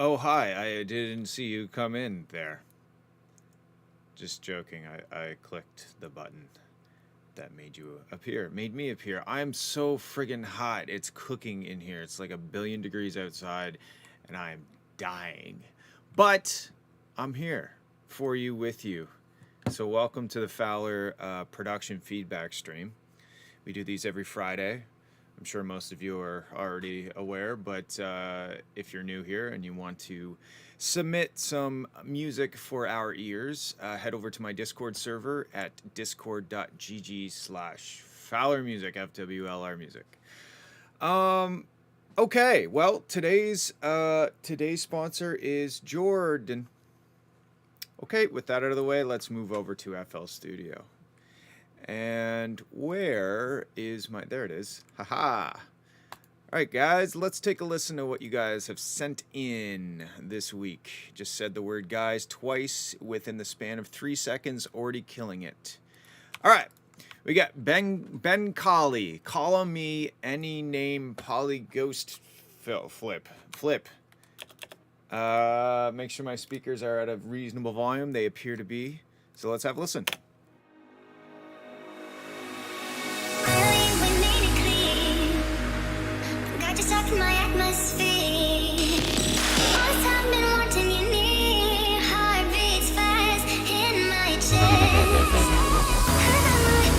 Oh, hi. I didn't see you come in there. Just joking. I clicked the button that made me appear. I'm so friggin' hot. It's cooking in here. It's like 1,000,000,000 degrees outside, and I'm dying. But I'm here for you, with you. So welcome to the FWLR production feedback stream. We do these every Friday. I'm sure most of you are already aware, but if you're new here and you want to submit some music for our ears, head over to my Discord server at discord.gg/FWLR Music, FWLR Music. Okay, well, today's sponsor is Jordan. Okay, with that out of the way, let's move over to FL Studio. And where is my, there it is. Haha. All right, guys, let's take a listen to what you guys have sent in this week. Just said the word guys twice within the span of 3 seconds, already killing it. All right, we got Ben Collie. Call me any name, Poly Ghost Flip. Make sure my speakers are at a reasonable volume. They appear to be. So let's have a listen. My atmosphere. All the time been wanting you near. Heart beats fast in my chest.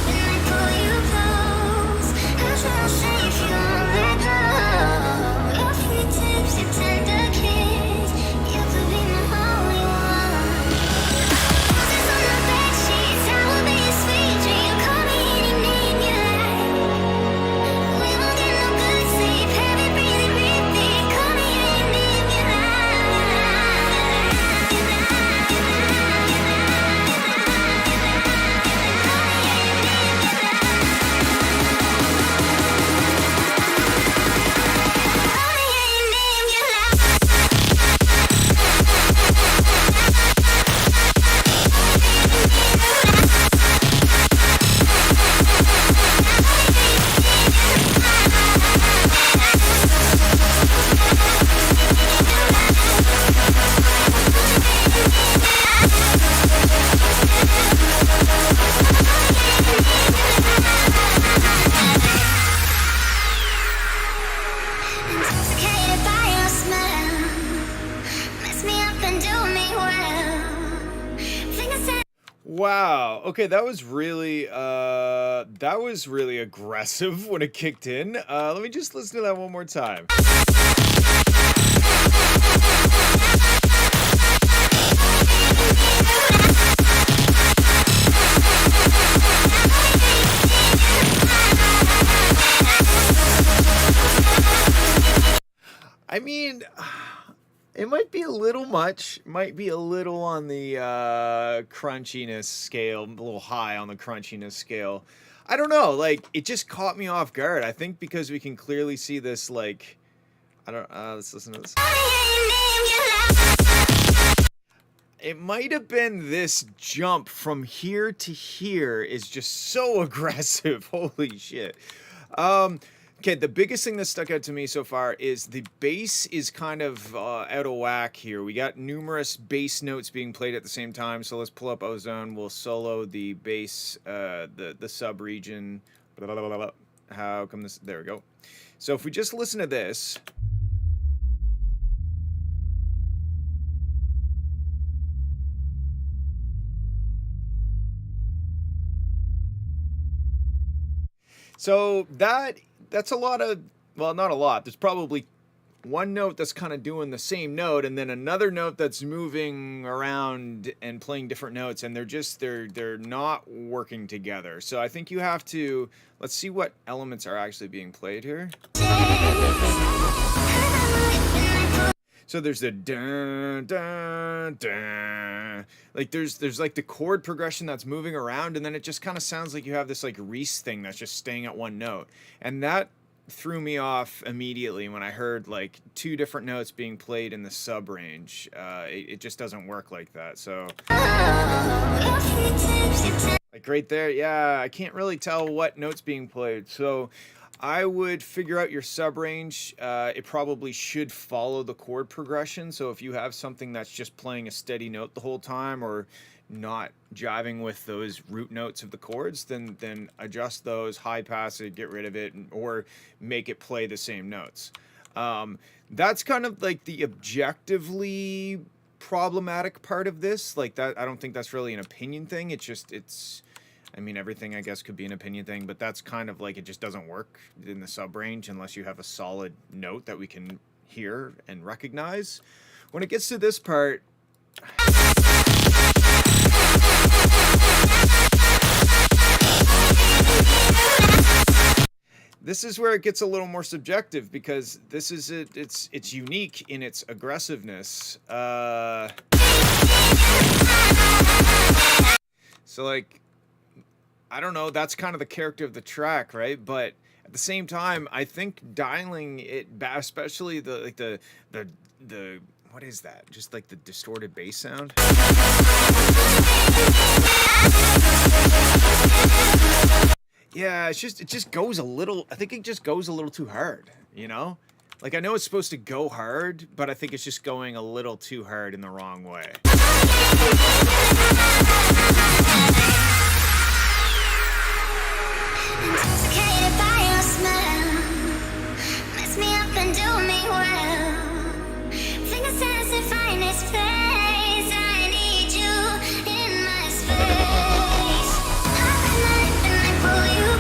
When I pull you close, I try to say if you won't let go. Your fingertips, your tender kiss. You could be my only one. Roses on my bed sheets, I will be your sweet dream. You call me any name you like. We won't get no good sleep. Heavy breathing, repeat. Call me any name you intoxicated by your smell. Mess me up and do me well. Fingers say Wow. Okay, that was really aggressive when it kicked in. Let me just listen to that one more time. I mean, it might be a little much, might be a little on the crunchiness scale, a little high on the crunchiness scale. I don't know, like, it just caught me off guard. I think because we can clearly see this, like, I don't, let's listen to this. It might have been this jump from here to here is just so aggressive. Holy shit. Okay, the biggest thing that stuck out to me so far is the bass is kind of out of whack here. We got numerous bass notes being played at the same time. So let's pull up Ozone. We'll solo the bass, the sub-region. How come this? There we go. So if we just listen to this. So that's a lot of, well, not a lot. There's probably one note that's kind of doing the same note, and then another note that's moving around and playing different notes, and they're not working together. So I think you have to, let's see what elements are actually being played here. So there's the dun dun dun, like there's like the chord progression that's moving around, and then it just kind of sounds like you have this like Reese thing that's just staying at one note, and that threw me off immediately when I heard like 2 different notes being played in the sub range. It just doesn't work like that. So like right there, yeah, I can't really tell what note's being played. So I would figure out your sub range. It probably should follow the chord progression. So if you have something that's just playing a steady note the whole time, or not jiving with those root notes of the chords, then adjust those, high pass it, get rid of it, or make it play the same notes. That's kind of like the objectively problematic part of this. Like that, I don't think that's really an opinion thing. It's I mean, everything I guess could be an opinion thing, but that's kind of like, it just doesn't work in the sub range unless you have a solid note that we can hear and recognize. When it gets to this part, this is where it gets a little more subjective, because this is it's unique in its aggressiveness. So like, I don't know, that's kind of the character of the track, right? But at the same time, I think dialing it back, especially the what is that? Just like the distorted bass sound. Yeah, it just goes a little, I think it just goes a little too hard, you know? Like, I know it's supposed to go hard, but I think it's just going a little too hard in the wrong way. Intoxicated by your smell, mess me up and do me well. Fingers dancing, find its place. I need you in my space. Hop in my lip and I pull you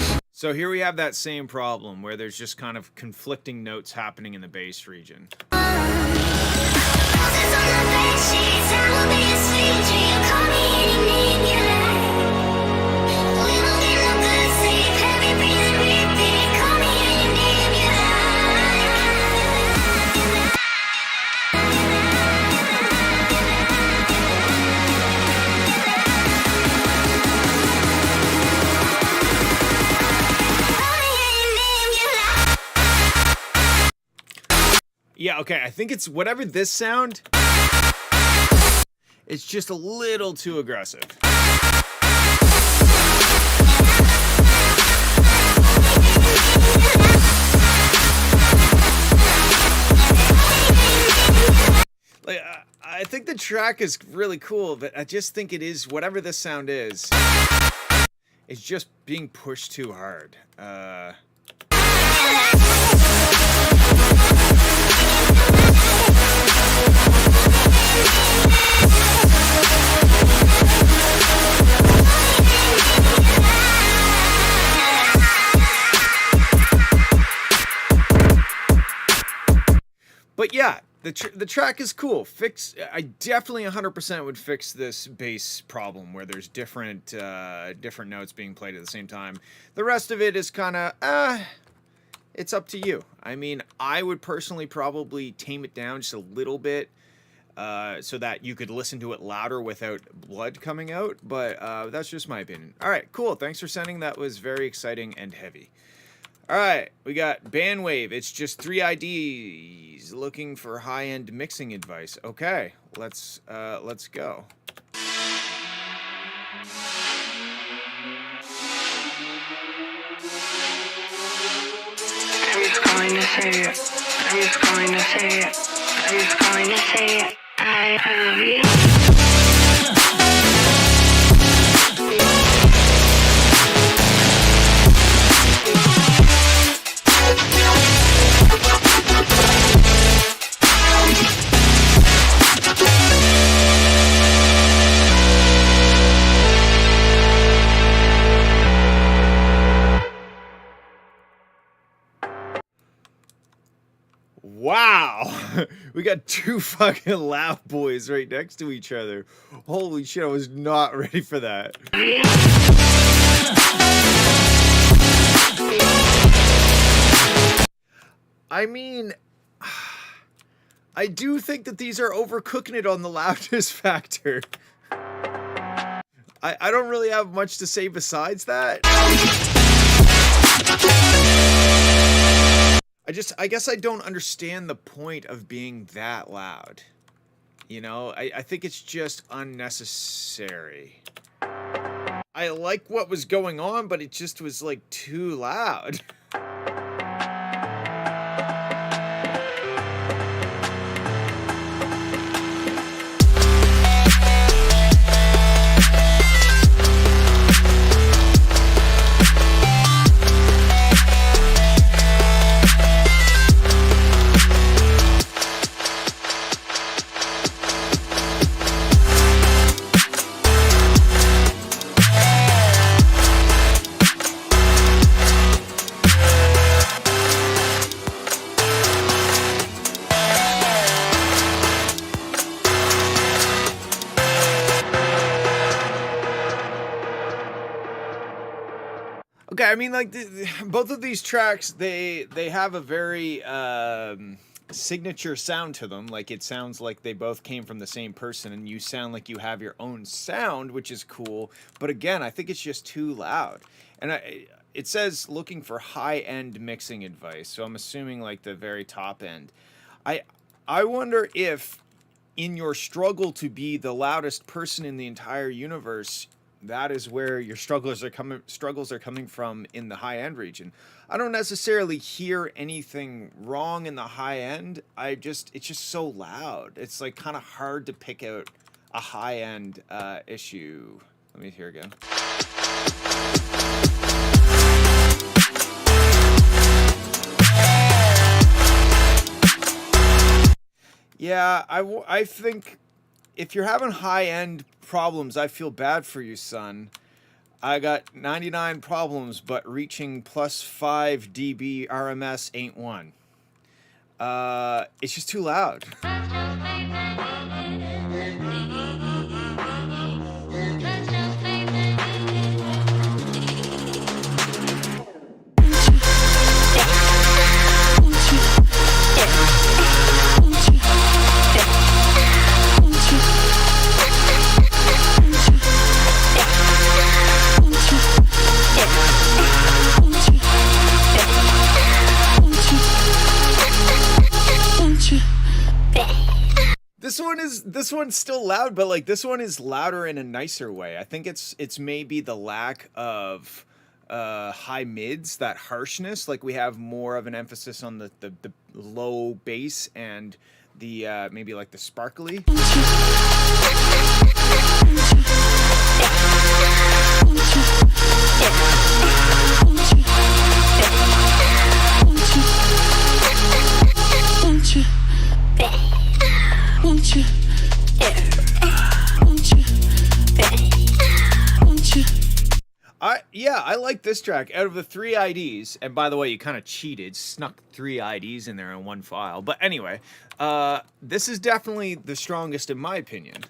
close. So here we have that same problem where there's just kind of conflicting notes happening in the bass region. Roses on the bed sheets, I will be a sweet dream. Call me any name you like. We won't get no good sleep. Heavy breathing, repeat. Call me any name you like. Call me any name you like. Yeah, okay, I think it's whatever this sound, it's just a little too aggressive. Like, I think the track is really cool, but I just think it is, whatever this sound is, it's just being pushed too hard. But yeah, the track is cool. I definitely 100% would fix this bass problem where there's different notes being played at the same time. The rest of it is kind of it's up to you. I mean, I would personally probably tame it down just a little bit so that you could listen to it louder without blood coming out. But that's just my opinion. All right, cool. Thanks for sending. That was very exciting and heavy. All right, we got Bandwave. It's just 3 IDs looking for high-end mixing advice. Okay, let's go. I'm just going to say it. I'm just going to say it. I'm just going to say it. I love you. Wow, we got two fucking loud boys right next to each other. Holy shit, I was not ready for that. I mean, I do think that these are overcooking it on the loudness factor. I don't really have much to say besides that. I guess I don't understand the point of being that loud. You know, I think it's just unnecessary. I like what was going on, but it just was like too loud. Okay, I mean, like both of these tracks, they have a very signature sound to them. Like it sounds like they both came from the same person, and you sound like you have your own sound, which is cool. But again, I think it's just too loud. And it says looking for high-end mixing advice, so I'm assuming like the very top end. I wonder if in your struggle to be the loudest person in the entire universe, that is where your struggles are coming from in the high end region. I don't necessarily hear anything wrong in the high end. It's just so loud. It's like kind of hard to pick out a high end issue. Let me hear again. Yeah, I think if you're having high-end problems, I feel bad for you, son. I got 99 problems, but reaching plus 5 dB RMS ain't one. It's just too loud. This one's still loud, but like this one is louder in a nicer way. I think it's maybe the lack of high mids, that harshness. Like we have more of an emphasis on the low bass and the maybe like the sparkly. I like this track. Out of the 3 IDs, and by the way, you kind of cheated, snuck 3 IDs in there in one file. But anyway, this is definitely the strongest in my opinion.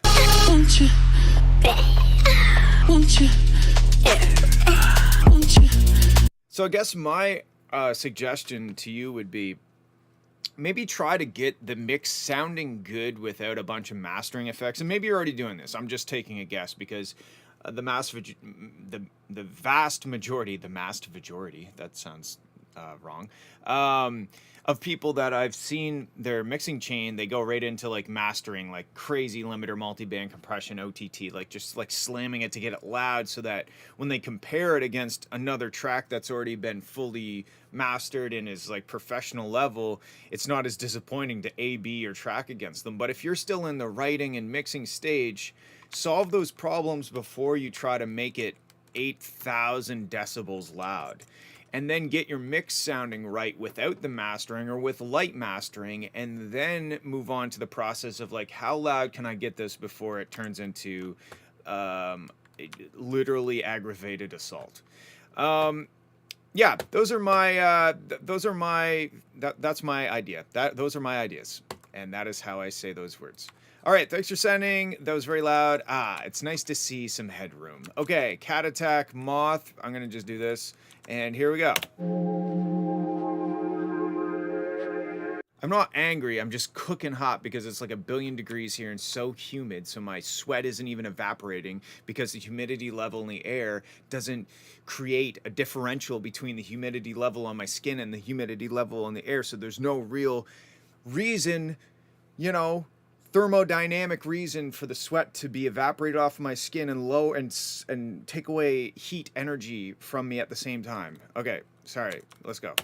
So I guess my suggestion to you would be maybe try to get the mix sounding good without a bunch of mastering effects. And maybe you're already doing this. I'm just taking a guess because the vast majority, that sounds wrong, of people that I've seen their mixing chain, they go right into like mastering, like crazy limiter, multiband compression, OTT, like just like slamming it to get it loud so that when they compare it against another track that's already been fully mastered and is like professional level, it's not as disappointing to A/B or track against them. But if you're still in the writing and mixing stage, solve those problems before you try to make it 8,000 decibels loud. And then get your mix sounding right without the mastering or with light mastering, and then move on to the process of like, how loud can I get this before it turns into literally aggravated assault. Yeah, that's my idea. Those are my ideas, and that is how I say those words. All right, thanks for sending. That was very loud. It's nice to see some headroom. Okay, Cat Attack, Moth. I'm gonna just do this, and here we go. I'm not angry, I'm just cooking hot because it's like 1,000,000,000 degrees here and so humid, so my sweat isn't even evaporating because the humidity level in the air doesn't create a differential between the humidity level on my skin and the humidity level in the air, so there's no real reason, thermodynamic reason for the sweat to be evaporated off my skin and low and take away heat energy from me at the same time. Okay, sorry, let's go.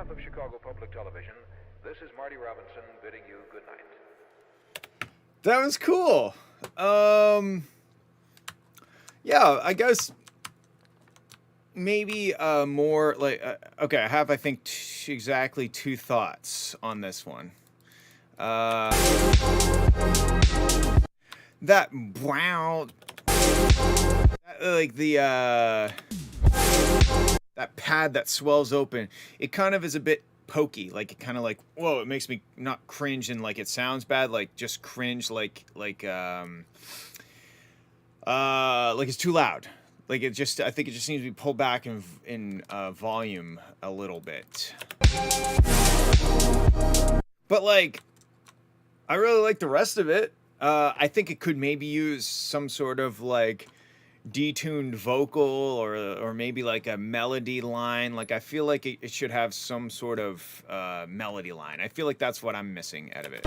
behalf of Chicago Public Television, this is Marty Robinson bidding you good night. That was cool. Yeah, I guess maybe more like okay, I have I think exactly two thoughts on this one. That wow, like the that pad that swells open, it kind of is a bit pokey, like it kind of like, whoa, it makes me not cringe and like it sounds bad, like just cringe, like it's too loud. Like it just, I think it just needs to be pulled back in volume a little bit. But like, I really like the rest of it. I think it could maybe use some sort of like detuned vocal or maybe like a melody line. Like I feel like it should have some sort of melody line. I feel like that's what I'm missing out of it.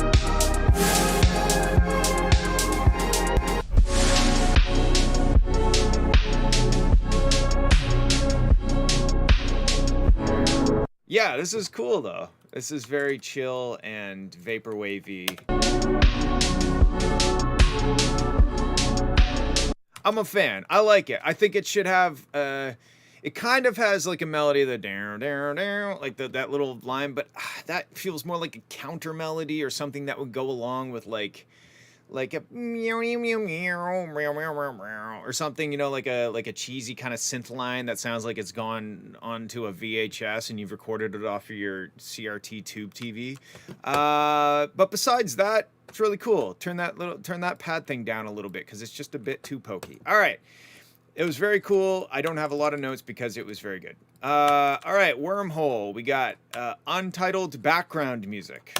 Yeah, this is cool though. This is very chill and vaporwavy. I'm a fan. I like it. I think it should have it kind of has like a melody, the down down down, like that little line, but that feels more like a counter melody or something that would go along with like a meow meow meow meow meow meow meow or something, you know, like a cheesy kind of synth line that sounds like it's gone onto a VHS and you've recorded it off of your CRT tube TV. But besides that, it's really cool. Turn that pad thing down a little bit because it's just a bit too pokey. All right. It was very cool. I don't have a lot of notes because it was very good. All right, Wormhole. We got untitled background music.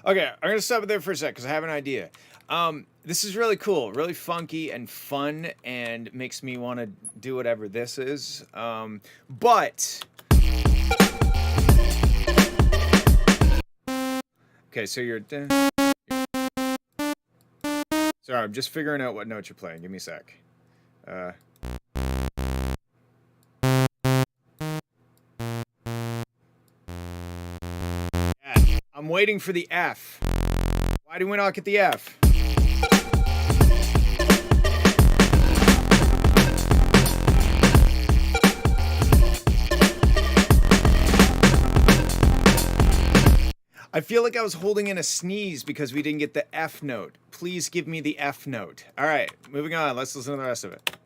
Okay, I'm gonna stop it there for a sec because I have an idea. This is really cool, really funky and fun, and makes me want to do whatever this is. But okay, so you're. Sorry, I'm just figuring out what note you're playing. Give me a sec. I'm waiting for the F. Why do we not get the F? I feel like I was holding in a sneeze because we didn't get the F note. Please give me the F note. All right, moving on. Let's listen to the rest of it.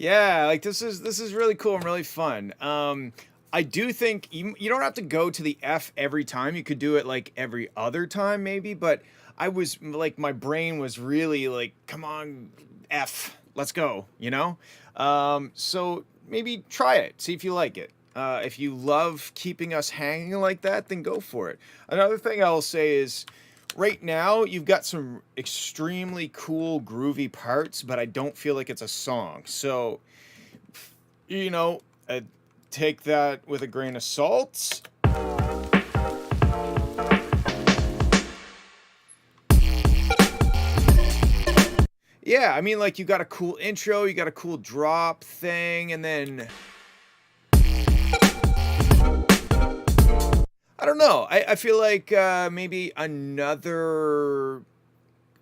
Yeah, like this is really cool and really fun. I do think you don't have to go to the F every time. You could do it like every other time maybe, but I was like my brain was really like, come on, F, let's go, you know? So maybe try it, see if you like it. If you love keeping us hanging like that, then go for it. Another thing I'll say is right now you've got some extremely cool groovy parts, but I don't feel like it's a song. So, you know, take that with a grain of salt. Yeah, I mean, like, you got a cool intro, you got a cool drop thing, and then I don't know. I feel like maybe another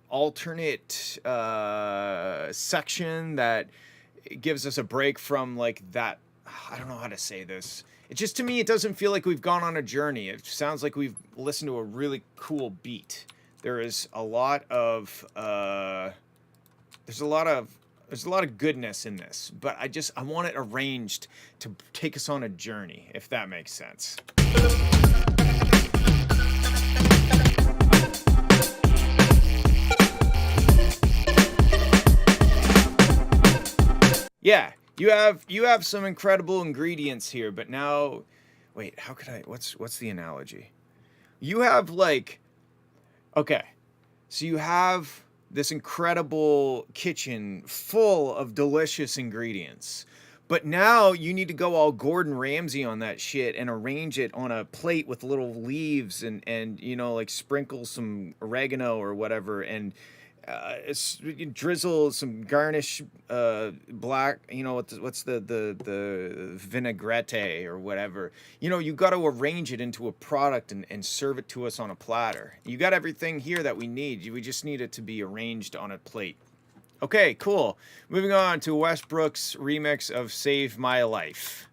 alternate section that gives us a break from like that. I don't know how to say this. It just, to me, it doesn't feel like we've gone on a journey. It sounds like we've listened to a really cool beat. There is a lot of there's a lot of goodness in this, but I want it arranged to take us on a journey, if that makes sense. Yeah, you have some incredible ingredients here, but now wait, how could I what's the analogy? You have like okay. So you have this incredible kitchen full of delicious ingredients. But now you need to go all Gordon Ramsay on that shit and arrange it on a plate with little leaves and you know, like sprinkle some oregano or whatever and drizzle some garnish black, you know, what's the vinaigrette or whatever. You know, you got to arrange it into a product and serve it to us on a platter. You got everything here that we need. We just need it to be arranged on a plate. Okay, cool. Moving on to Westbrook's remix of Save My Life.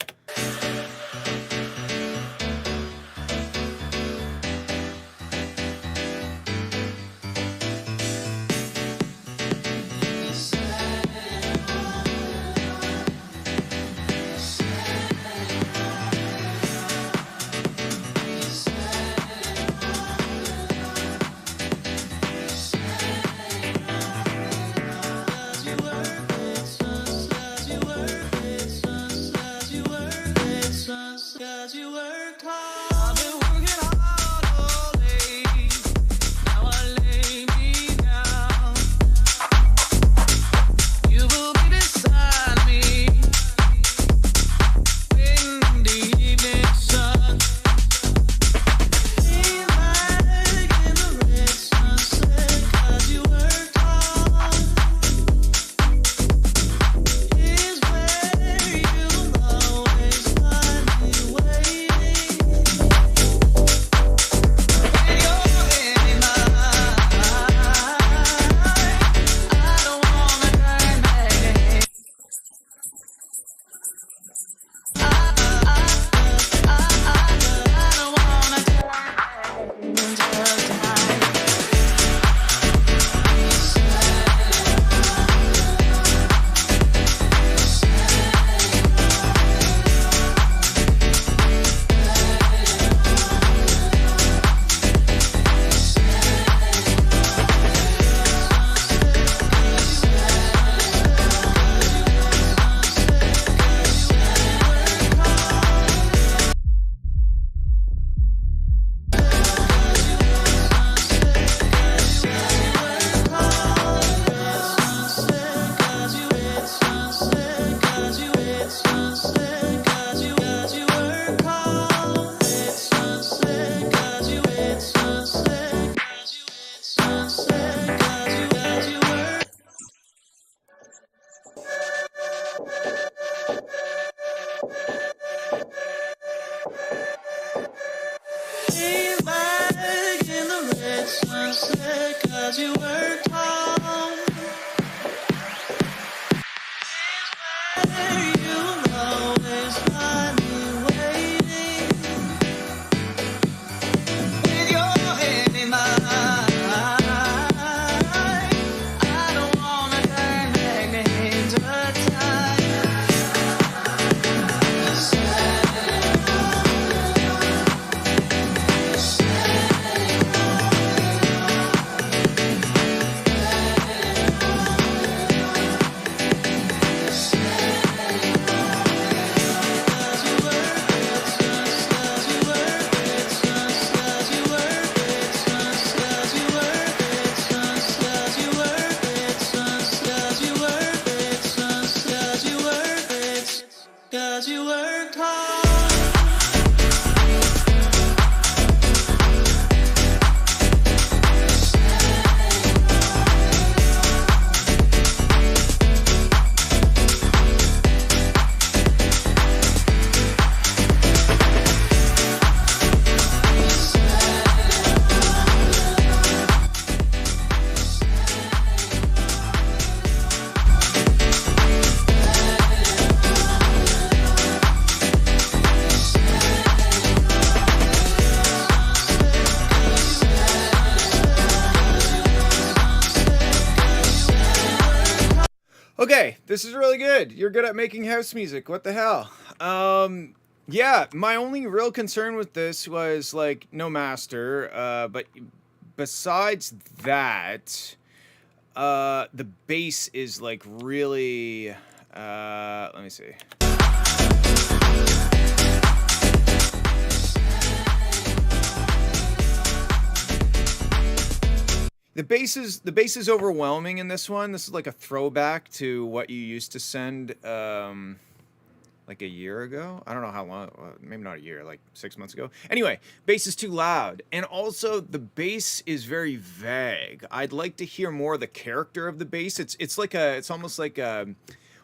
you worked hard. Where you'll always find me waiting with your hand in mine. I don't wanna turn back the hands of time. Cause you worked hard. Okay, this is really good. You're good at making house music. What the hell? Yeah, my only real concern with this was like no master. But besides that, the bass is like really. Let me see. The bass is overwhelming in this one. This is like a throwback to what you used to send like a year ago. I don't know how long, maybe not a year, like 6 months ago. Anyway, bass is too loud. And also the bass is very vague. I'd like to hear more of the character of the bass. It's almost like a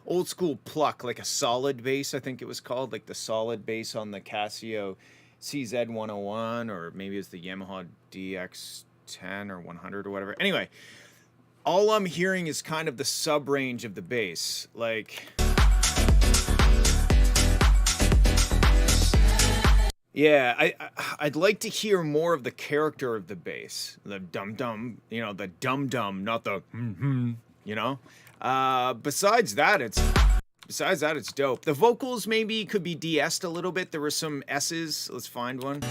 old school pluck, like a solid bass, I think it was called, like the solid bass on the Casio CZ101, or maybe it's the Yamaha DX10 or 100 or whatever. Anyway, all I'm hearing is kind of the sub range of the bass, like, yeah, I'd like to hear more of the character of the bass, the dum dum, the dum dum, not the you know. Besides that, it's dope. The vocals maybe could be de-essed a little bit. There were some S's. Let's find one.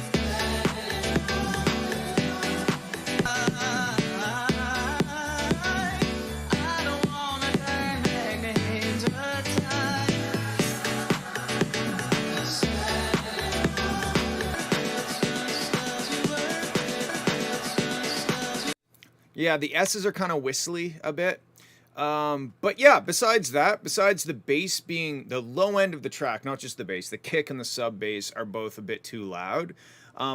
Yeah, the S's are kind of whistly a bit. But yeah, besides the bass being the low end of the track, not just the bass, the kick and the sub bass are both a bit too loud.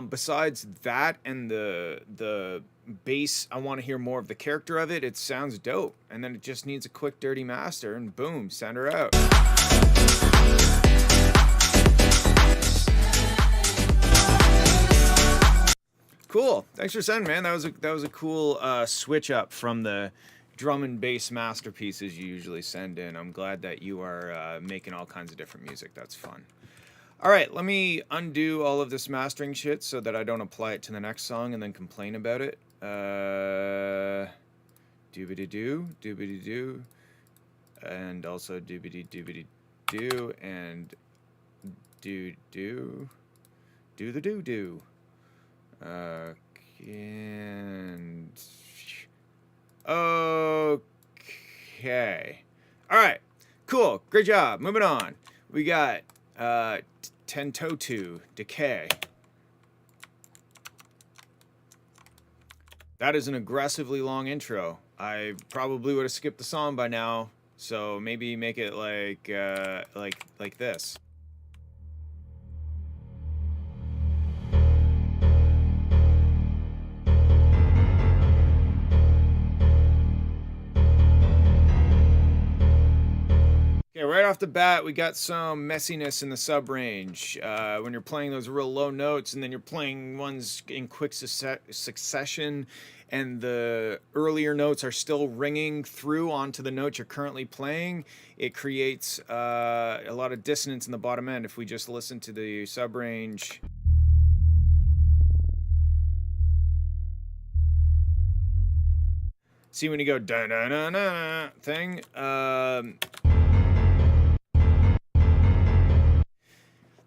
Besides that and the bass, I want to hear more of the character of it. It sounds dope. And then it just needs a quick dirty master and boom, send her out. Cool. Thanks for sending, man. That was a cool switch up from the drum and bass masterpieces you usually send in. I'm glad that you are making all kinds of different music. That's fun. All right, let me undo all of this mastering shit so that I don't apply it to the next song and then complain about it. Doobity-doo, doobity-doo, and also doobity-doobity-doo, and do-do, do-the-doo-doo. And okay. All right. Cool. Great job. Moving on. We got Tentotu Decay. That is an aggressively long intro. I probably would have skipped the song by now, so maybe make it like this. Okay, right off the bat, we got some messiness in the sub range. When you're playing those real low notes and then you're playing ones in quick succession, and the earlier notes are still ringing through onto the note you're currently playing, it creates a lot of dissonance in the bottom end. If we just listen to the sub range. See when you go da da da da thing.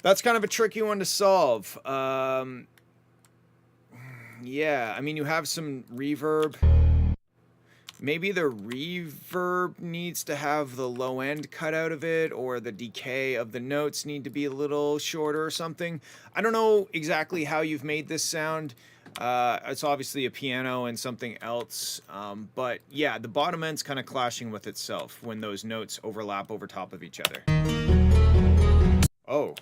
That's kind of a tricky one to solve. Yeah, I mean, you have some reverb. Maybe the reverb needs to have the low end cut out of it, or the decay of the notes need to be a little shorter or something. I don't know exactly how you've made this sound. It's obviously a piano and something else. But yeah, the bottom end's kind of clashing with itself when those notes overlap over top of each other. Oh.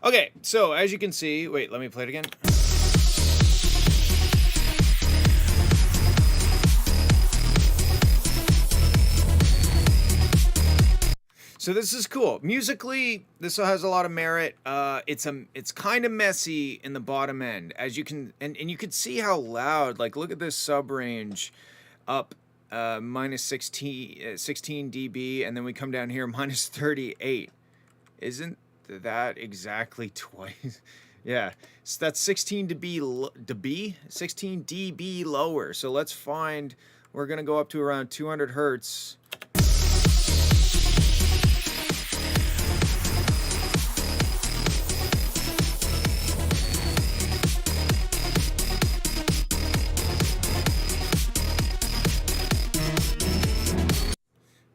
Okay, so as you can see, wait, let me play it again. So this is cool. Musically, this has a lot of merit. It's kind of messy in the bottom end, as you can, and you can see how loud. Like, look at this sub range, up minus 16 dB, and then we come down here minus 38. Isn't that exactly twice? Yeah, so that's 16 dB lower. So let's find. We're gonna go up to around 200 hertz.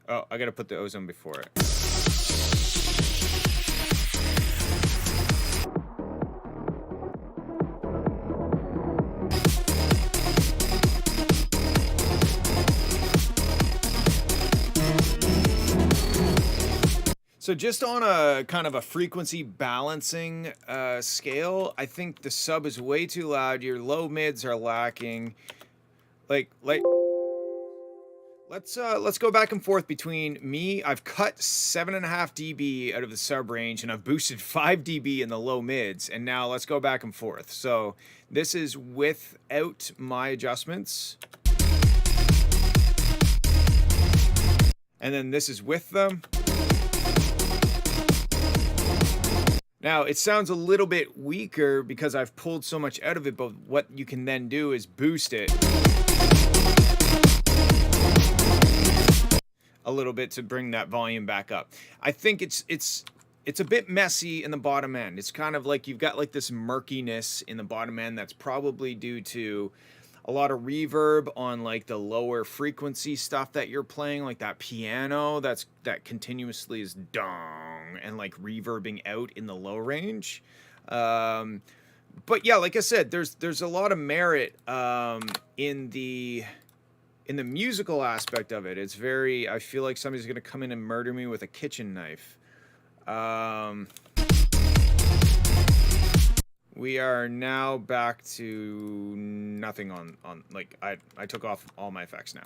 Oh, I gotta put the ozone before it. So just on a kind of a frequency balancing scale, I think the sub is way too loud. Your low mids are lacking. Like let's go back and forth between me. I've cut 7.5 dB out of the sub range, and I've boosted 5 dB in the low mids. And now let's go back and forth. So this is without my adjustments, and then this is with them. Now, it sounds a little bit weaker because I've pulled so much out of it, but what you can then do is boost it a little bit to bring that volume back up. I think it's a bit messy in the bottom end. It's kind of like you've got like this murkiness in the bottom end that's probably due to a lot of reverb on like the lower frequency stuff that you're playing, like that piano that continuously is dong and like reverbing out in the low range. But yeah, like I said, there's a lot of merit in the in the musical aspect of it, it's very, I feel like somebody's going to come in and murder me with a kitchen knife. We are now back to nothing on like, I took off all my effects now.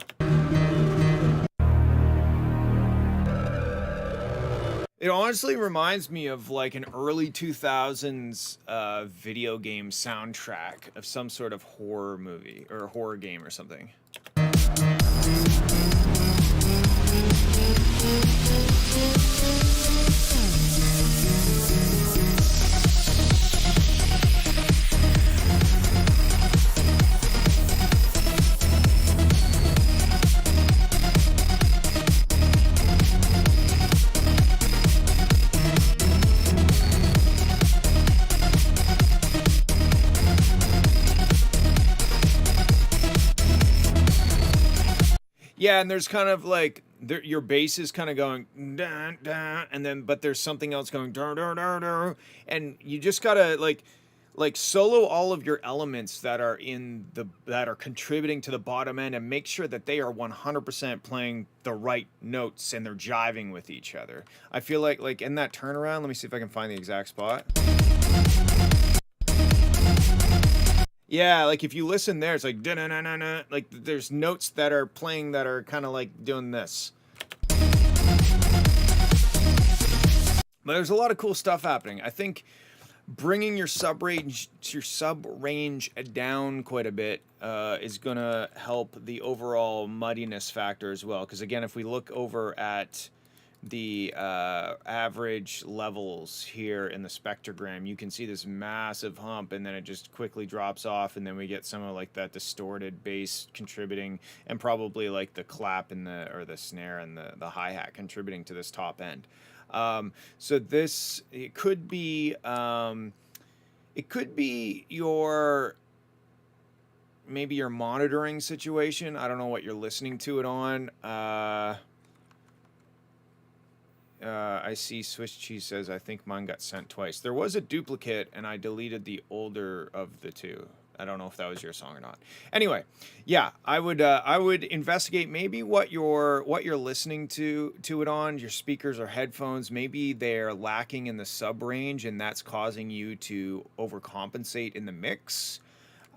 It honestly reminds me of like an early 2000s video game soundtrack of some sort of horror movie or horror game or something. Yeah, and there's kind of like your bass is kind of going dun, dun, and then but there's something else going dun, dun, dun, dun, and you just gotta like solo all of your elements that are contributing to the bottom end and make sure that they are 100% playing the right notes and they're jiving with each other. I feel like in that turnaround, let me see if I can find the exact spot. Yeah, like if you listen there, it's like da-na-na-na-na, like there's notes that are playing that are kind of like doing this. But there's a lot of cool stuff happening. I think bringing your sub range down quite a bit is gonna help the overall muddiness factor as well. Because again, if we look over at the average levels here in the spectrogram, you can see this massive hump, and then it just quickly drops off, and then we get some of like that distorted bass contributing, and probably like the clap and the snare and the hi-hat contributing to this top end. So this, it could be your, maybe your monitoring situation. I don't know what you're listening to it on. I see Swiss Cheese says, I think mine got sent twice. There was a duplicate, and I deleted the older of the two. I don't know if that was your song or not. Anyway, yeah, I would investigate maybe what you're listening to it on, your speakers or headphones. Maybe they're lacking in the sub range, and that's causing you to overcompensate in the mix.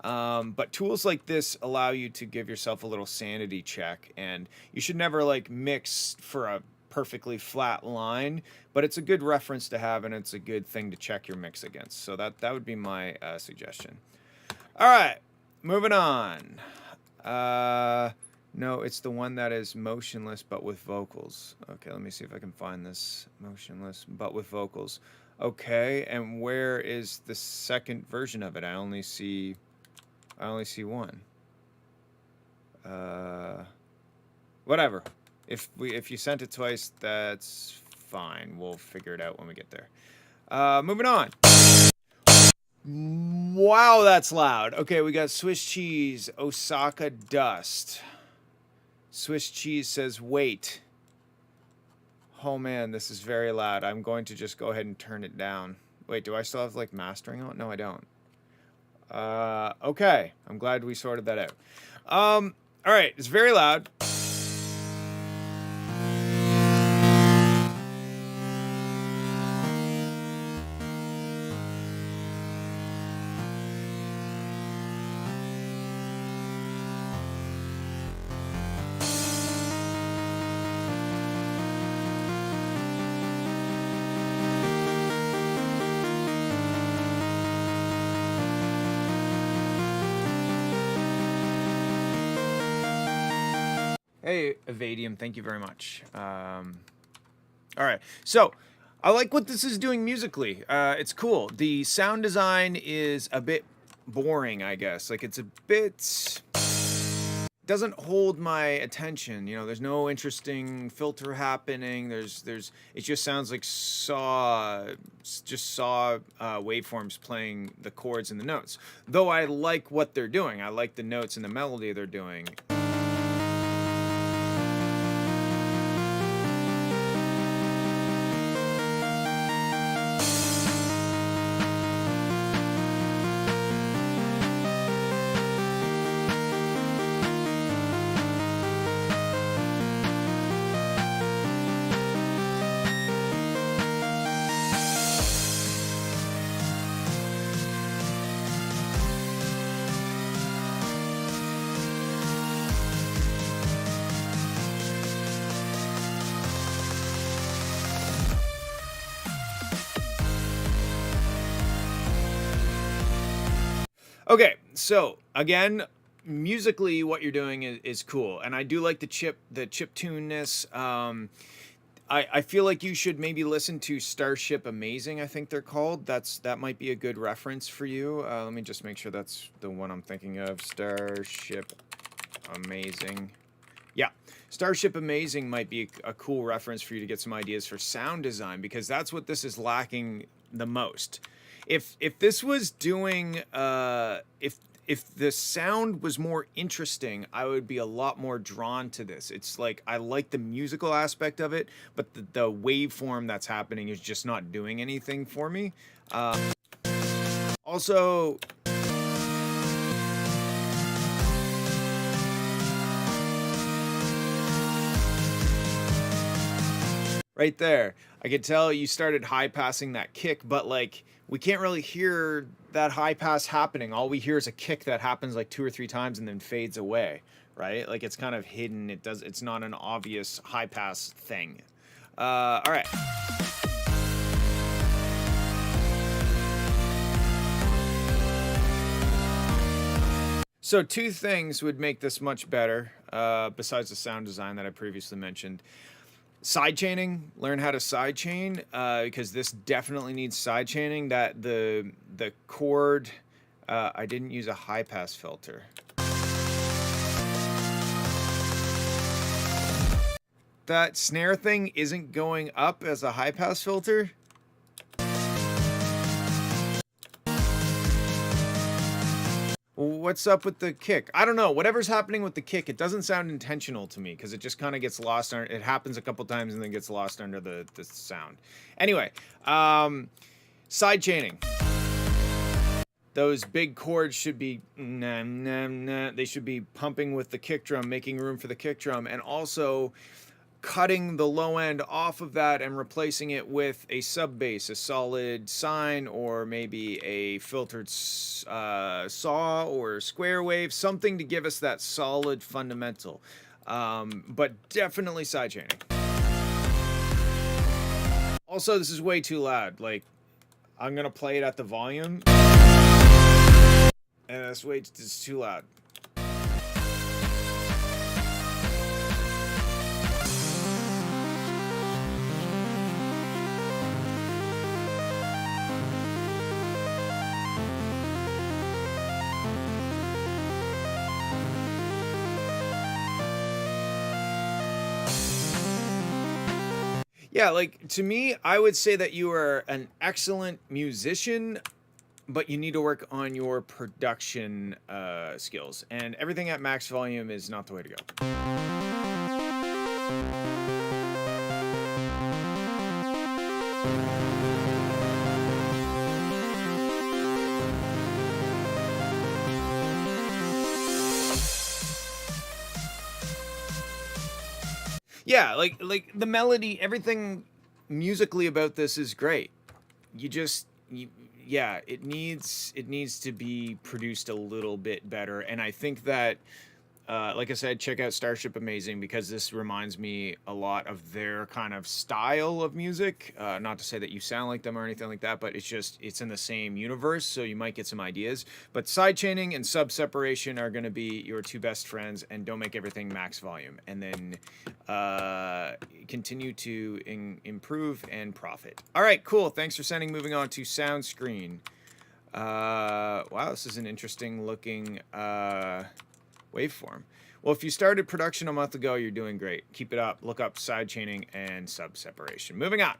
But tools like this allow you to give yourself a little sanity check, and you should never like mix for a perfectly flat line, but it's a good reference to have, and it's a good thing to check your mix against. So that would be my suggestion. All right, moving on. No, it's the one that is motionless but with vocals. Okay, let me see if I can find this. Motionless but with vocals. Okay, and where is the second version of it? I only see one. Whatever. If you sent it twice, that's fine. We'll figure it out when we get there. Moving on. Wow, that's loud. Okay, we got Swiss Cheese, Osaka Dust. Swiss Cheese says, wait. Oh man, this is very loud. I'm going to just go ahead and turn it down. Wait, do I still have like mastering on? No, I don't. Okay, I'm glad we sorted that out. All right, it's very loud. Hey, Evadium, thank you very much. All right, so I like what this is doing musically. It's cool. The sound design is a bit boring, I guess. Like, it's a bit... doesn't hold my attention. You know, there's no interesting filter happening. It just sounds like saw waveforms playing the chords and the notes. Though I like what they're doing. I like the notes and the melody they're doing. Okay, so again, musically, what you're doing is cool, and I do like the chip tuneness. I feel like you should maybe listen to Starship Amazing. I think they're called. That might be a good reference for you. Let me just make sure that's the one I'm thinking of. Starship Amazing. Yeah, Starship Amazing might be a cool reference for you to get some ideas for sound design, because that's what this is lacking the most. If this was doing if the sound was more interesting, I would be a lot more drawn to this. It's like I like the musical aspect of it, but the waveform that's happening is just not doing anything for me. Also, right there, I could tell you started high passing that kick, but like we can't really hear that high pass happening. All we hear is a kick that happens like 2 or 3 times and then fades away, right? Like it's kind of hidden. It's not an obvious high pass thing. All right. So 2 things would make this much better, besides the sound design that I previously mentioned. Sidechaining, learn how to sidechain, because this definitely needs sidechaining. That the chord, I didn't use a high pass filter. That snare thing isn't going up as a high pass filter. What's up with the kick? I don't know. Whatever's happening with the kick, it doesn't sound intentional to me, because it just kind of gets lost. It happens a couple times and then gets lost under the sound. Anyway, side chaining. Those big chords should be they should be pumping with the kick drum, making room for the kick drum, and also cutting the low end off of that and replacing it with a sub bass, a solid sine, or maybe a filtered saw or square wave, something to give us that solid fundamental. But definitely sidechaining. Also, this is way too loud. Like, I'm gonna play it at the volume, and it's too loud. Yeah, like, to me, I would say that you are an excellent musician, but you need to work on your production skills. And everything at max volume is not the way to go. Yeah, like the melody, everything musically about this is great. Yeah, it needs to be produced a little bit better. And I think that, like I said, check out Starship Amazing, because this reminds me a lot of their kind of style of music. Not to say that you sound like them or anything like that, but it's in the same universe, so you might get some ideas. But sidechaining and sub-separation are going to be your 2 best friends, and don't make everything max volume. And then continue to improve and profit. All right, cool. Thanks for sending. Moving on to sound screen. Wow, this is an interesting looking waveform. Well, if you started production a month ago, you're doing great. Keep it up. Look up sidechaining and sub-separation. Moving on.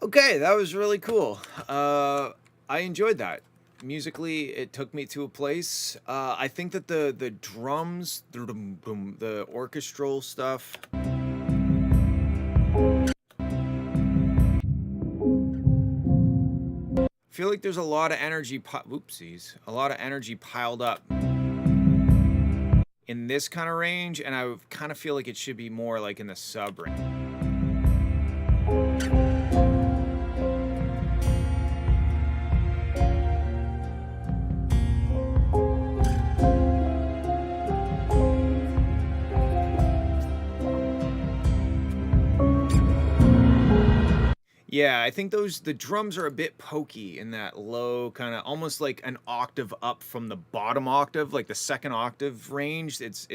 Okay, that was really cool. I enjoyed that. Musically, it took me to a place. I think that the drums, the orchestral stuff. I feel like there's a lot of energy. Oopsies, a lot of energy piled up in this kind of range, and I kind of feel like it should be more like in the sub range. Yeah, I think the drums are a bit pokey in that low kind of almost like an octave up from the bottom octave, like the second octave range. It's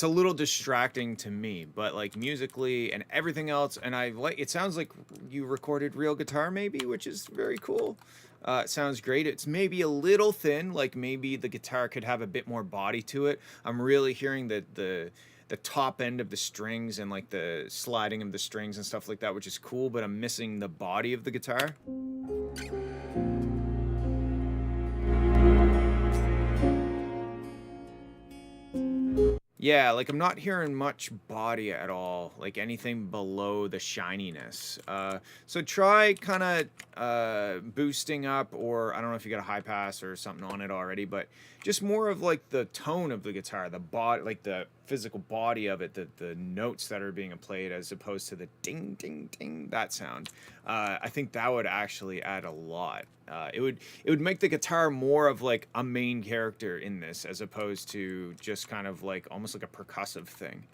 a little distracting to me, but like musically and everything else, and I like it sounds like you recorded real guitar maybe, which is very cool. It sounds great. It's maybe a little thin, like maybe the guitar could have a bit more body to it. I'm really hearing the top end of the strings and like the sliding of the strings and stuff like that, which is cool, but I'm missing the body of the guitar. Yeah, like I'm not hearing much body at all, like anything below the shininess. So try kind of boosting up, or I don't know if you got a high pass or something on it already, but just more of like the tone of the guitar, the body, like the physical body of it, the notes that are being played as opposed to the ding, ding, ding, that sound. I think that would actually add a lot. It would make the guitar more of like a main character in this as opposed to just kind of like almost like a percussive thing.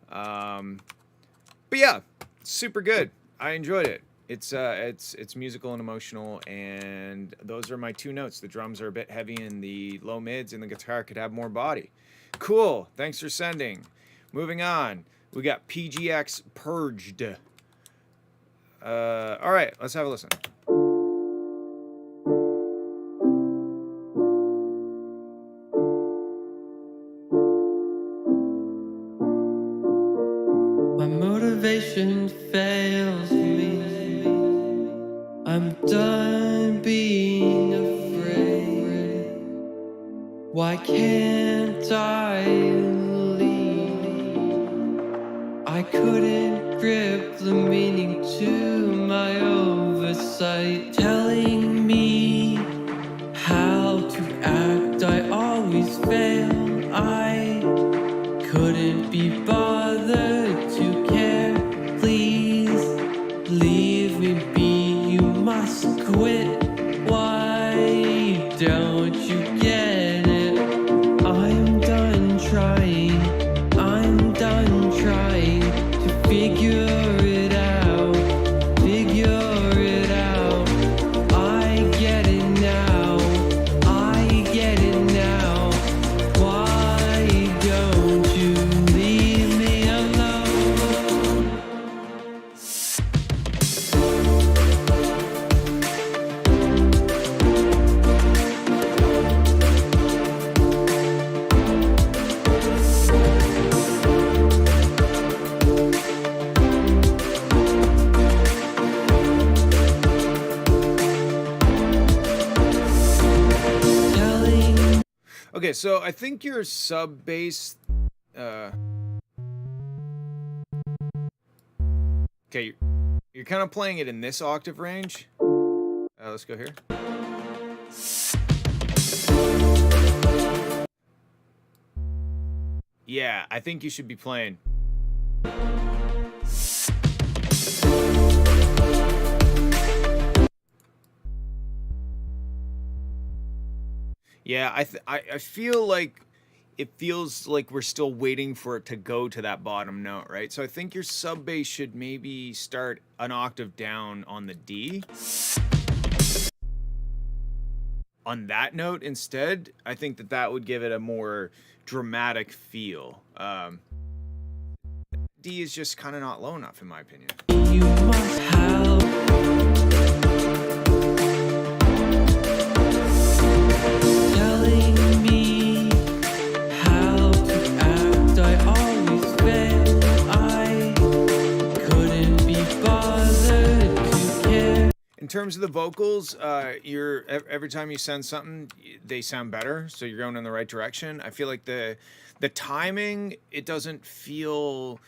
But yeah, super good. I enjoyed it. It's musical and emotional, and those are my two notes. The drums are a bit heavy in the low mids, and the guitar could have more body. Cool. Thanks for sending. Moving on. We got PGX Purged. All right, let's have a listen. My motivation fails me. I'm done being afraid. Why can't I leave? I couldn't grip the meaning to my oversight, telling me how to act. I always fail. I couldn't be bothered to care. Please leave me be. You must quit. Why don't you get it? I'm done trying. I'm done trying to figure it out. Figure it out. I get it now. I get it now. Why don't you leave me alone? Telling Okay, so I think your sub bass. Okay, you're kind of playing it in this octave range. Let's go here. Yeah, I think you should be playing. Yeah, I feel like it feels like we're still waiting for it to go to that bottom note, right? So I think your sub bass should maybe start an octave down on the D. On that note instead, I think that would give it a more dramatic feel. D is just kind of not low enough in my opinion. you must help. Telling me how to act. I always fail. I couldn't be bothered to terms of the vocals, every time you send something, they sound better. So you're going in the right direction. I feel like the timing, it doesn't feel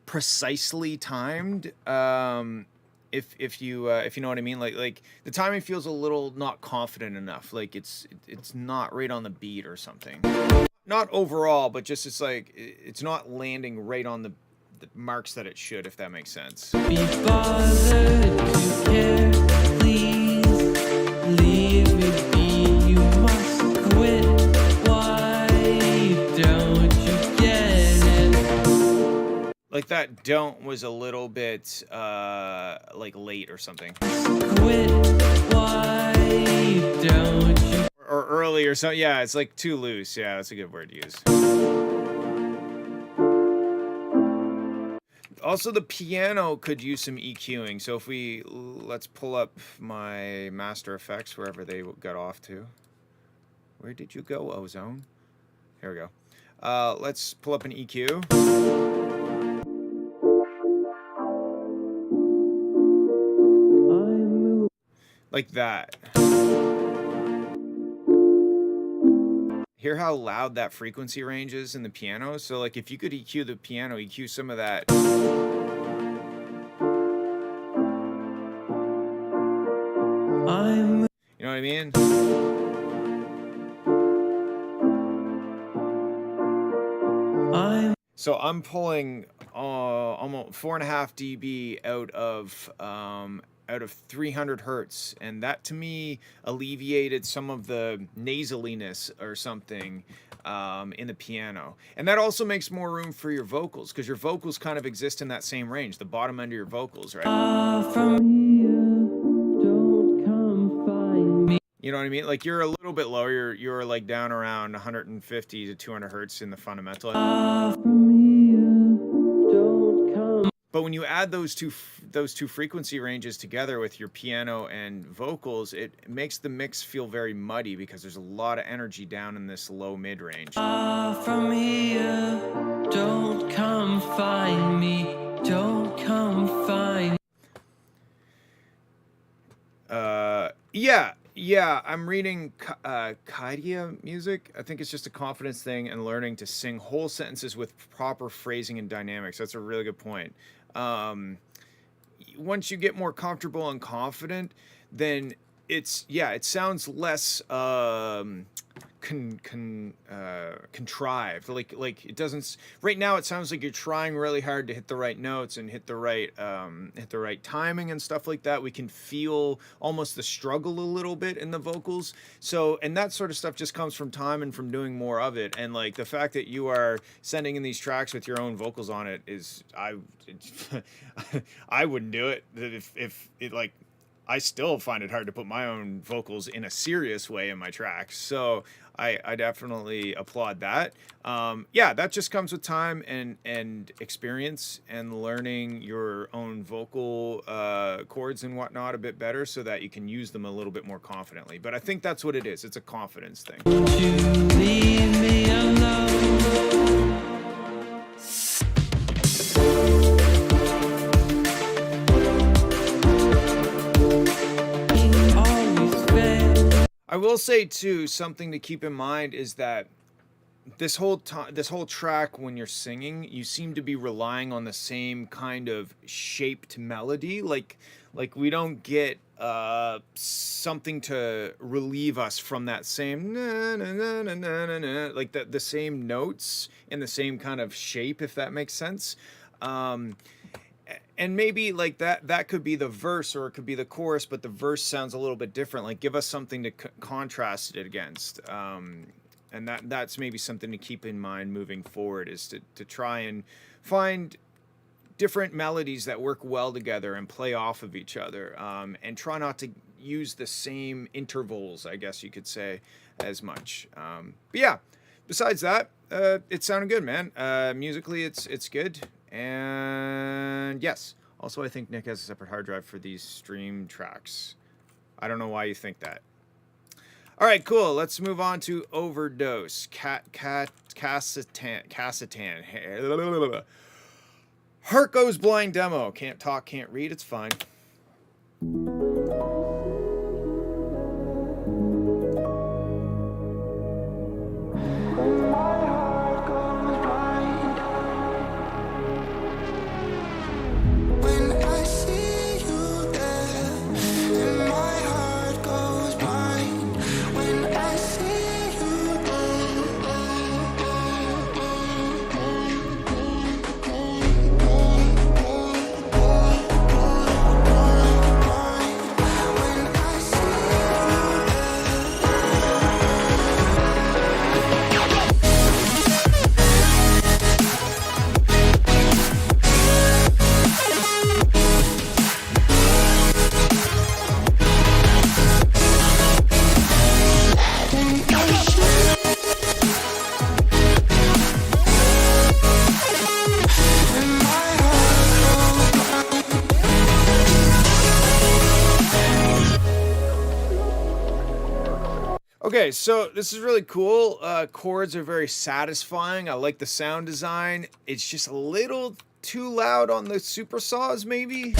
precisely timed. If you know what I mean, like the timing feels a little not confident enough. Like it's not right on the beat or something. Not overall, but just it's like it's not landing right on the marks that it should, if that makes sense. Be bothered to care, please leave me be. You must quit. Why don't you get it? Like that don't was a little bit like late or something. Quit. Why don't you? Or early or so. Yeah, it's like too loose. Yeah, that's a good word to use. Also, the piano could use some EQing. So if let's pull up my Master Effects, wherever they got off to. Where did you go, Ozone? Here we go. Let's pull up an EQ. Like that. Hear how loud that frequency range is in the piano? So like if you could EQ the piano, EQ some of that. You know what I mean? So I'm pulling almost 4.5 dB out of 300 hertz, and that to me alleviated some of the nasaliness or something in the piano. And that also makes more room for your vocals, because your vocals kind of exist in that same range, the bottom end of your vocals, right? From here, don't come find me. You know what I mean? Like you're a little bit lower, you're like down around 150 to 200 hertz in the fundamental. From here, don't come. But when you add those two frequency ranges together with your piano and vocals, it makes the mix feel very muddy because there's a lot of energy down in this low mid range. From here, don't come find me. Don't come find. Yeah, I'm reading Kaidia music. I think it's just a confidence thing and learning to sing whole sentences with proper phrasing and dynamics. That's a really good point. Once you get more comfortable and confident, then it sounds less contrived. Like it doesn't. Right now, it sounds like you're trying really hard to hit the right notes and hit the right timing and stuff like that. We can feel almost the struggle a little bit in the vocals. So, and that sort of stuff just comes from time and from doing more of it. And like the fact that you are sending in these tracks with your own vocals on it is, I wouldn't do it if it like. I still find it hard to put my own vocals in a serious way in my tracks. So I definitely applaud that. Yeah, that just comes with time and experience and learning your own vocal chords and whatnot a bit better so that you can use them a little bit more confidently. But I think that's what it is. It's a confidence thing. You leave me alone. I will say too, something to keep in mind is that this whole track, when you're singing, you seem to be relying on the same kind of shaped melody. Like we don't get something to relieve us from that same na, na, na, na, na, na, na, like the same notes in the same kind of shape, if that makes sense. And maybe like that could be the verse or it could be the chorus, but the verse sounds a little bit different. Like give us something to contrast it against. And that's maybe something to keep in mind moving forward, is to try and find different melodies that work well together and play off of each other. And try not to use the same intervals, I guess you could say, as much. But yeah, besides that, it sounded good, man. Musically, it's good. And yes, also I think Nick has a separate hard drive for these stream tracks. I don't know why you think that. All right, cool. Let's move on to Overdose. Cassitan. Heart Goes Blind demo. Can't talk, can't read. It's fine. Okay, so this is really cool. Chords are very satisfying. I like the sound design. It's just a little too loud on the super saws, maybe.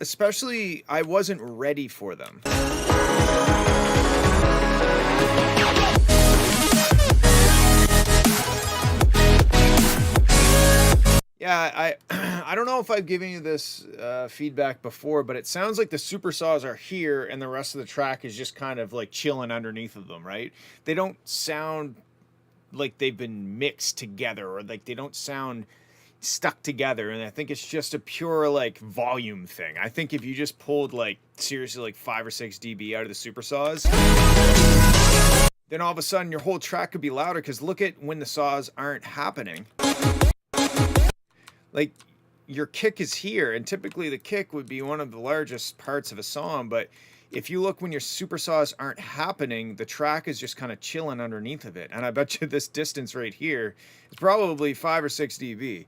Especially, I wasn't ready for them. Yeah, I don't know if I've given you this feedback before, but it sounds like the super saws are here and the rest of the track is just kind of like chilling underneath of them, right? They don't sound like they've been mixed together, or like they don't sound stuck together, and I think it's just a pure like volume thing. I think if you just pulled like seriously like 5 or 6 dB out of the super saws, then all of a sudden your whole track could be louder, because look at when the saws aren't happening. Like, your kick is here, and typically the kick would be one of the largest parts of a song, but if you look when your super saws aren't happening, the track is just kind of chilling underneath of it. And I bet you this distance right here is probably 5 or 6 dB.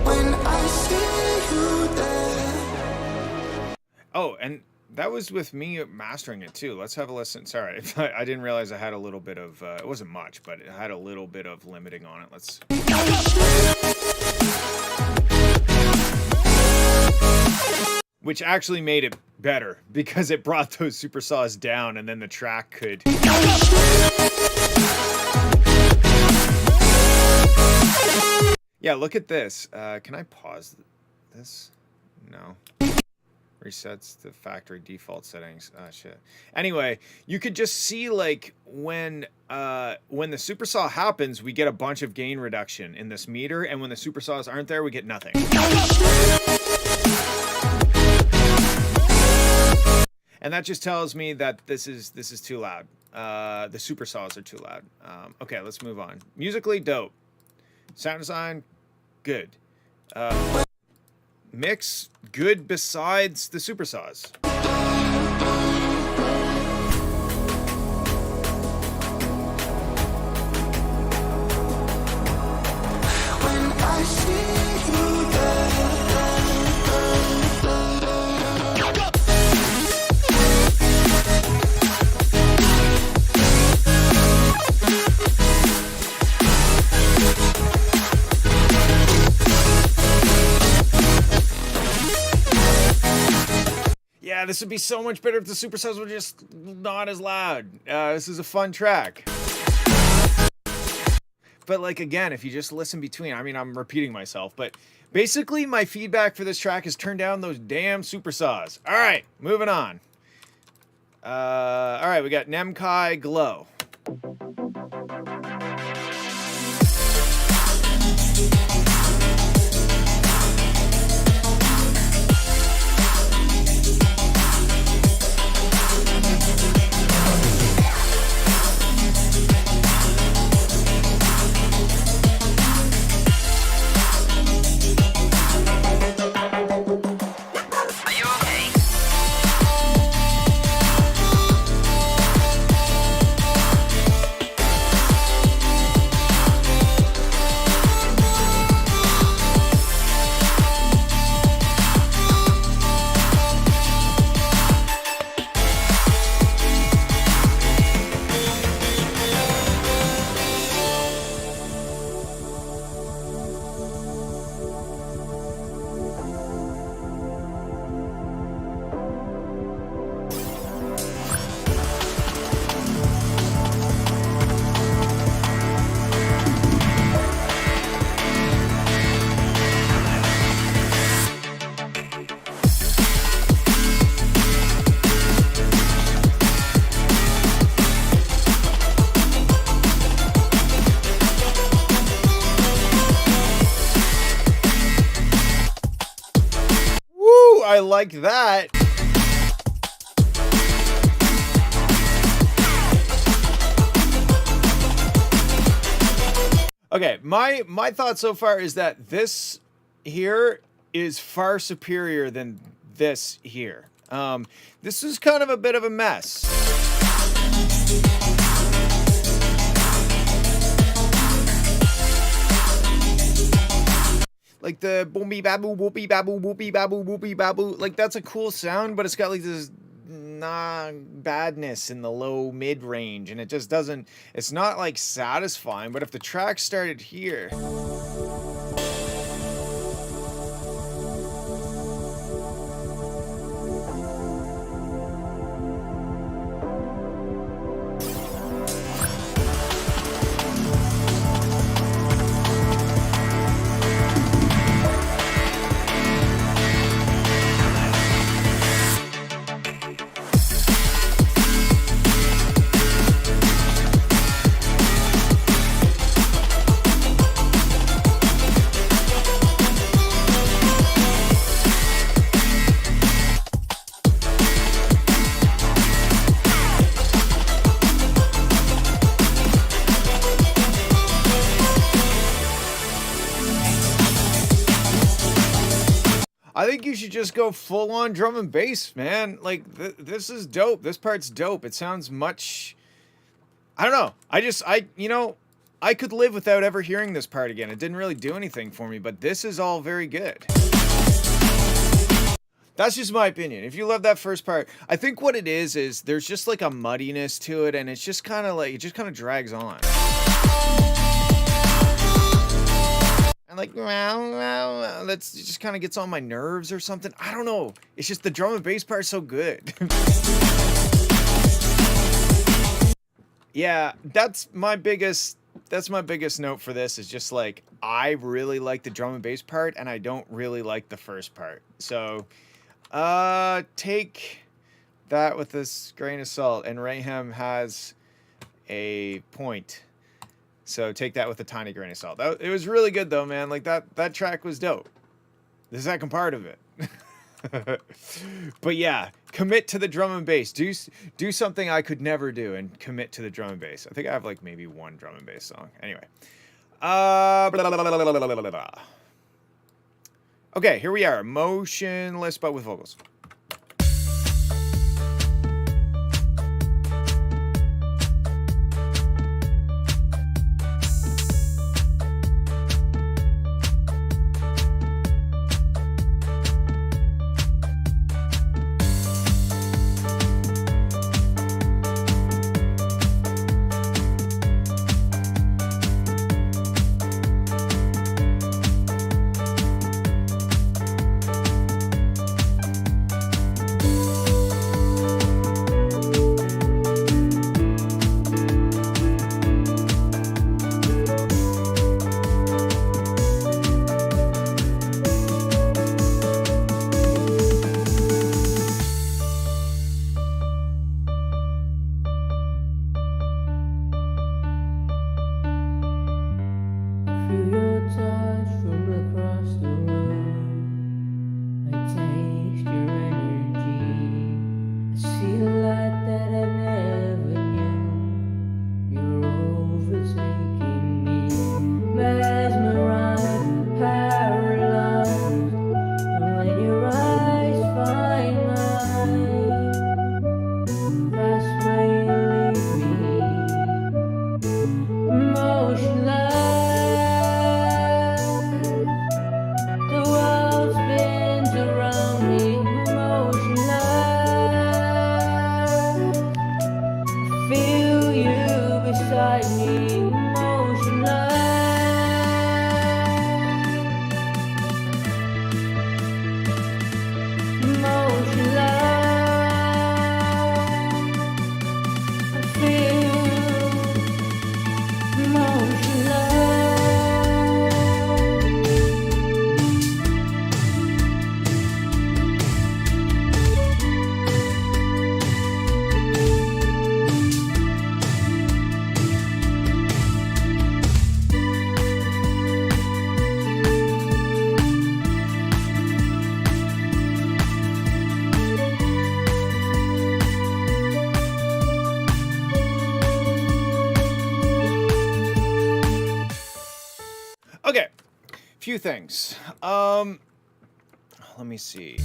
When I see you there. Oh, and that was with me mastering it too. Let's have a listen. Sorry, I didn't realize I had a little bit of, it wasn't much, but it had a little bit of limiting on it. Let's... Which actually made it better, because it brought those super saws down, and then the track could... Yeah, look at this. Can I pause this? No. Resets the factory default settings. Ah, shit. Anyway, you could just see like when the super saw happens, we get a bunch of gain reduction in this meter, and when the super saws aren't there, we get nothing. And that just tells me that this is too loud. The super saws are too loud. Okay, let's move on. Musically, dope. Sound design, good. Mix, good besides the super saws. When I see you there. Yeah, this would be so much better if the super saws were just not as loud. This is a fun track. But like, again, if you just listen between, I mean, I'm repeating myself, but basically my feedback for this track is turn down those damn super saws. All right, moving on. All right, we got Nemkai Glow. I like that. Okay, my thought so far is that this here is far superior than this here. This is kind of a bit of a mess. Like the boopy baboo, whoopie baboo, whoopie baboo, whoopie baboo. Like that's a cool sound, but it's got like this badness in the low mid range, and it just doesn't. It's not like satisfying. But if the track started here. I think you should just go full on drum and bass, man. Like this is dope. This part's dope. It sounds much. I don't know. I could live without ever hearing this part again. It didn't really do anything for me, but this is all very good. That's just my opinion. If you love that first part, I think what it is there's just like a muddiness to it, and it's just kind of like, it just kind of drags on. And like, that's, it just kind of gets on my nerves or something. I don't know. It's just the drum and bass part is so good. Yeah, that's my biggest note for this, is just like, I really like the drum and bass part, and I don't really like the first part. So, take that with this grain of salt, and Raham has a point. So take that with a tiny grain of salt. It was really good though, man. Like that track was dope. The second part of it. But yeah, commit to the drum and bass. Do something I could never do, and commit to the drum and bass. I think I have like maybe one drum and bass song. Anyway. Okay, here we are. Motionless but with vocals. Okay, few things. Let me see.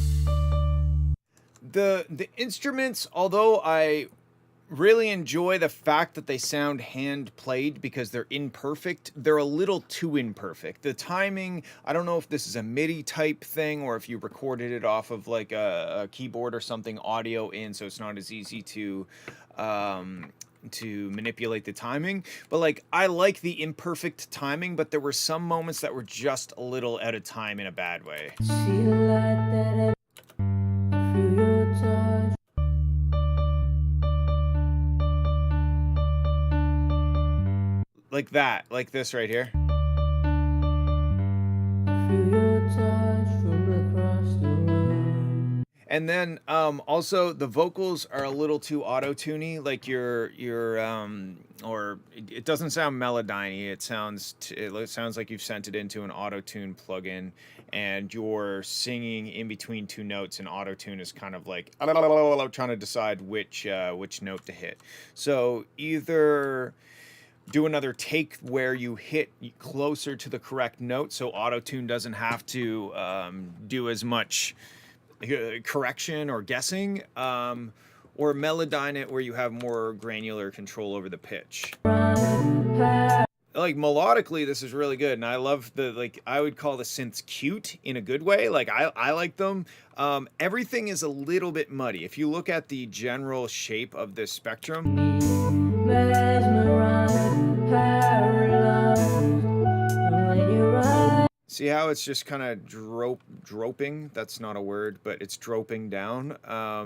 The instruments, although I really enjoy the fact that they sound hand played because they're imperfect. They're a little too imperfect. The timing, I don't know if this is a MIDI type thing or if you recorded it off of like a keyboard or something audio in, so it's not as easy to manipulate the timing. But like, I like the imperfect timing, but there were some moments that were just a little out of time in a bad way. See the light that I feel your touch. Like that, like this right here. Feel your touch from across the room. And then also the vocals are a little too auto-tuney, like or it doesn't sound melodyny. It sounds like you've sent it into an auto-tune plugin, and you're singing in between two notes, and auto-tune is kind of like trying to decide which note to hit. So either do another take where you hit closer to the correct note, so auto-tune doesn't have to do as much correction or guessing, or melodyne it where you have more granular control over the pitch. Like melodically, this is really good, and I love I would call the synths cute in a good way. Like I like them. Everything is a little bit muddy. If you look at the general shape of this spectrum, see how it's just kind of droping? That's not a word, but it's droping down. Why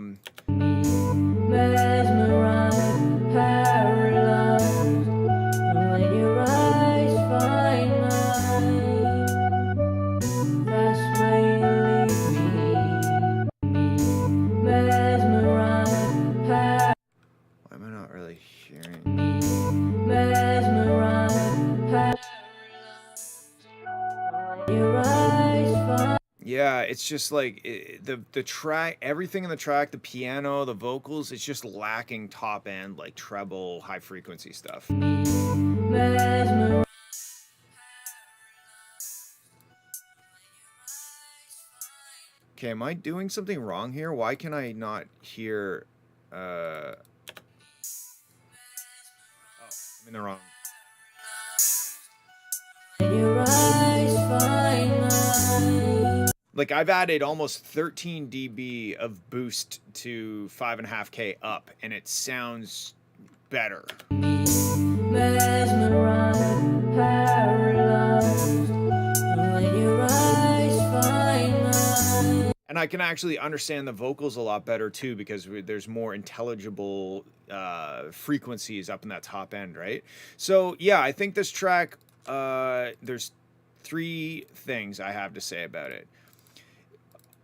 am I not really hearing? Yeah, it's just like the track, everything in the track, the piano, the vocals, it's just lacking top end, like treble, high frequency stuff. Okay, am I doing something wrong here? Why can I not hear? Oh, I'm in the wrong. Like I've added almost 13 dB of boost to 5.5K up, and it sounds better. And I can actually understand the vocals a lot better too, because there's more intelligible frequencies up in that top end, right? So yeah, I think this track, there's 3 things I have to say about it.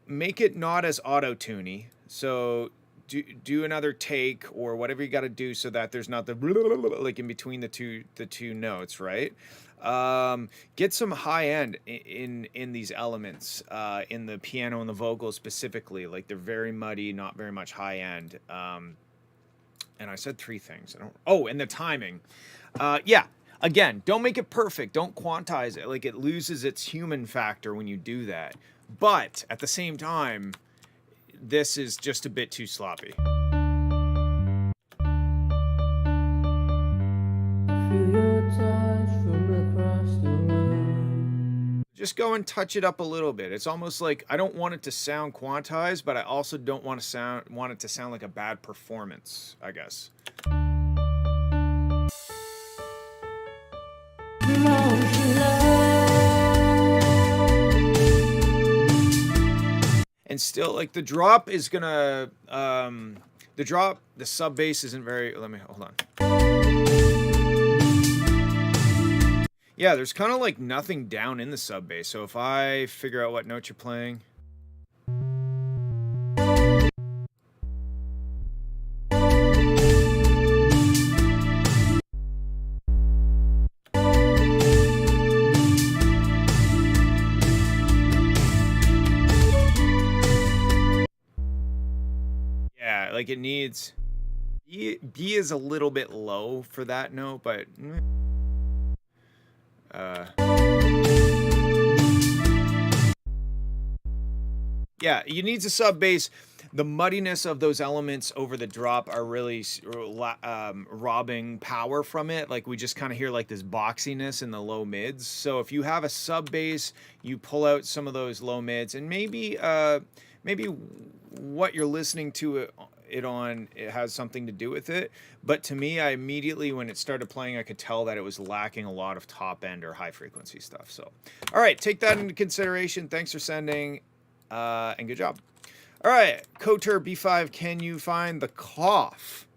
Make it not as auto-tuney. So do another take or whatever you got to do so that there's not the like in between the two notes, right? Get some high end in these elements, in the piano and the vocals specifically. Like they're very muddy, not very much high end. And I said 3 things. And the timing. Yeah. Again, don't make it perfect. Don't quantize it. Like it loses its human factor when you do that. But at the same time, this is just a bit too sloppy. Just go and touch it up a little bit. It's almost like I don't want it to sound quantized, but I also don't want it to sound like a bad performance, I guess. And still, like the drop is gonna, the sub bass isn't very. Hold on. Yeah, there's kind of like nothing down in the sub bass. So if I figure out what note you're playing. Like it needs B is a little bit low for that note, but yeah, it needs a sub bass. the muddiness of those elements over the drop are really robbing power from it. Like we just kind of hear like this boxiness in the low mids. So if you have a sub bass, you pull out some of those low mids, and maybe what you're listening to it on, it has something to do with it. But to me, I immediately, when it started playing, I could tell that it was lacking a lot of top end or high frequency stuff. So, all right, take that into consideration. Thanks for sending, and good job. All right, Kotur B5, can you find the cough?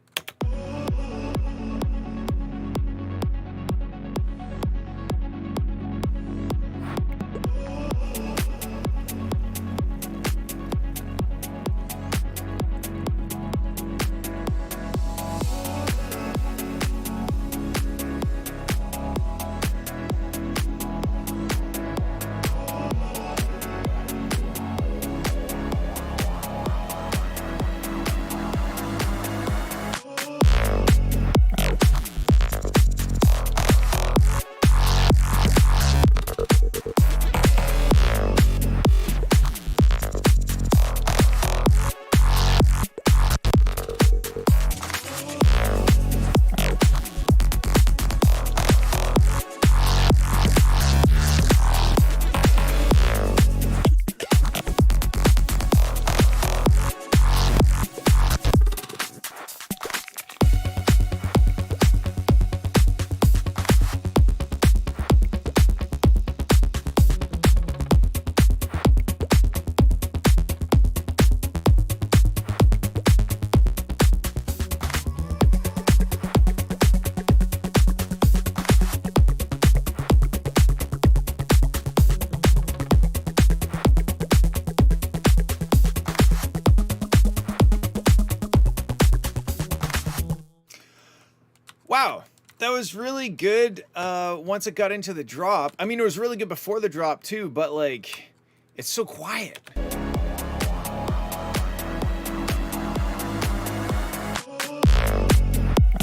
Wow, that was really good once it got into the drop. I mean, it was really good before the drop too, but like, it's so quiet.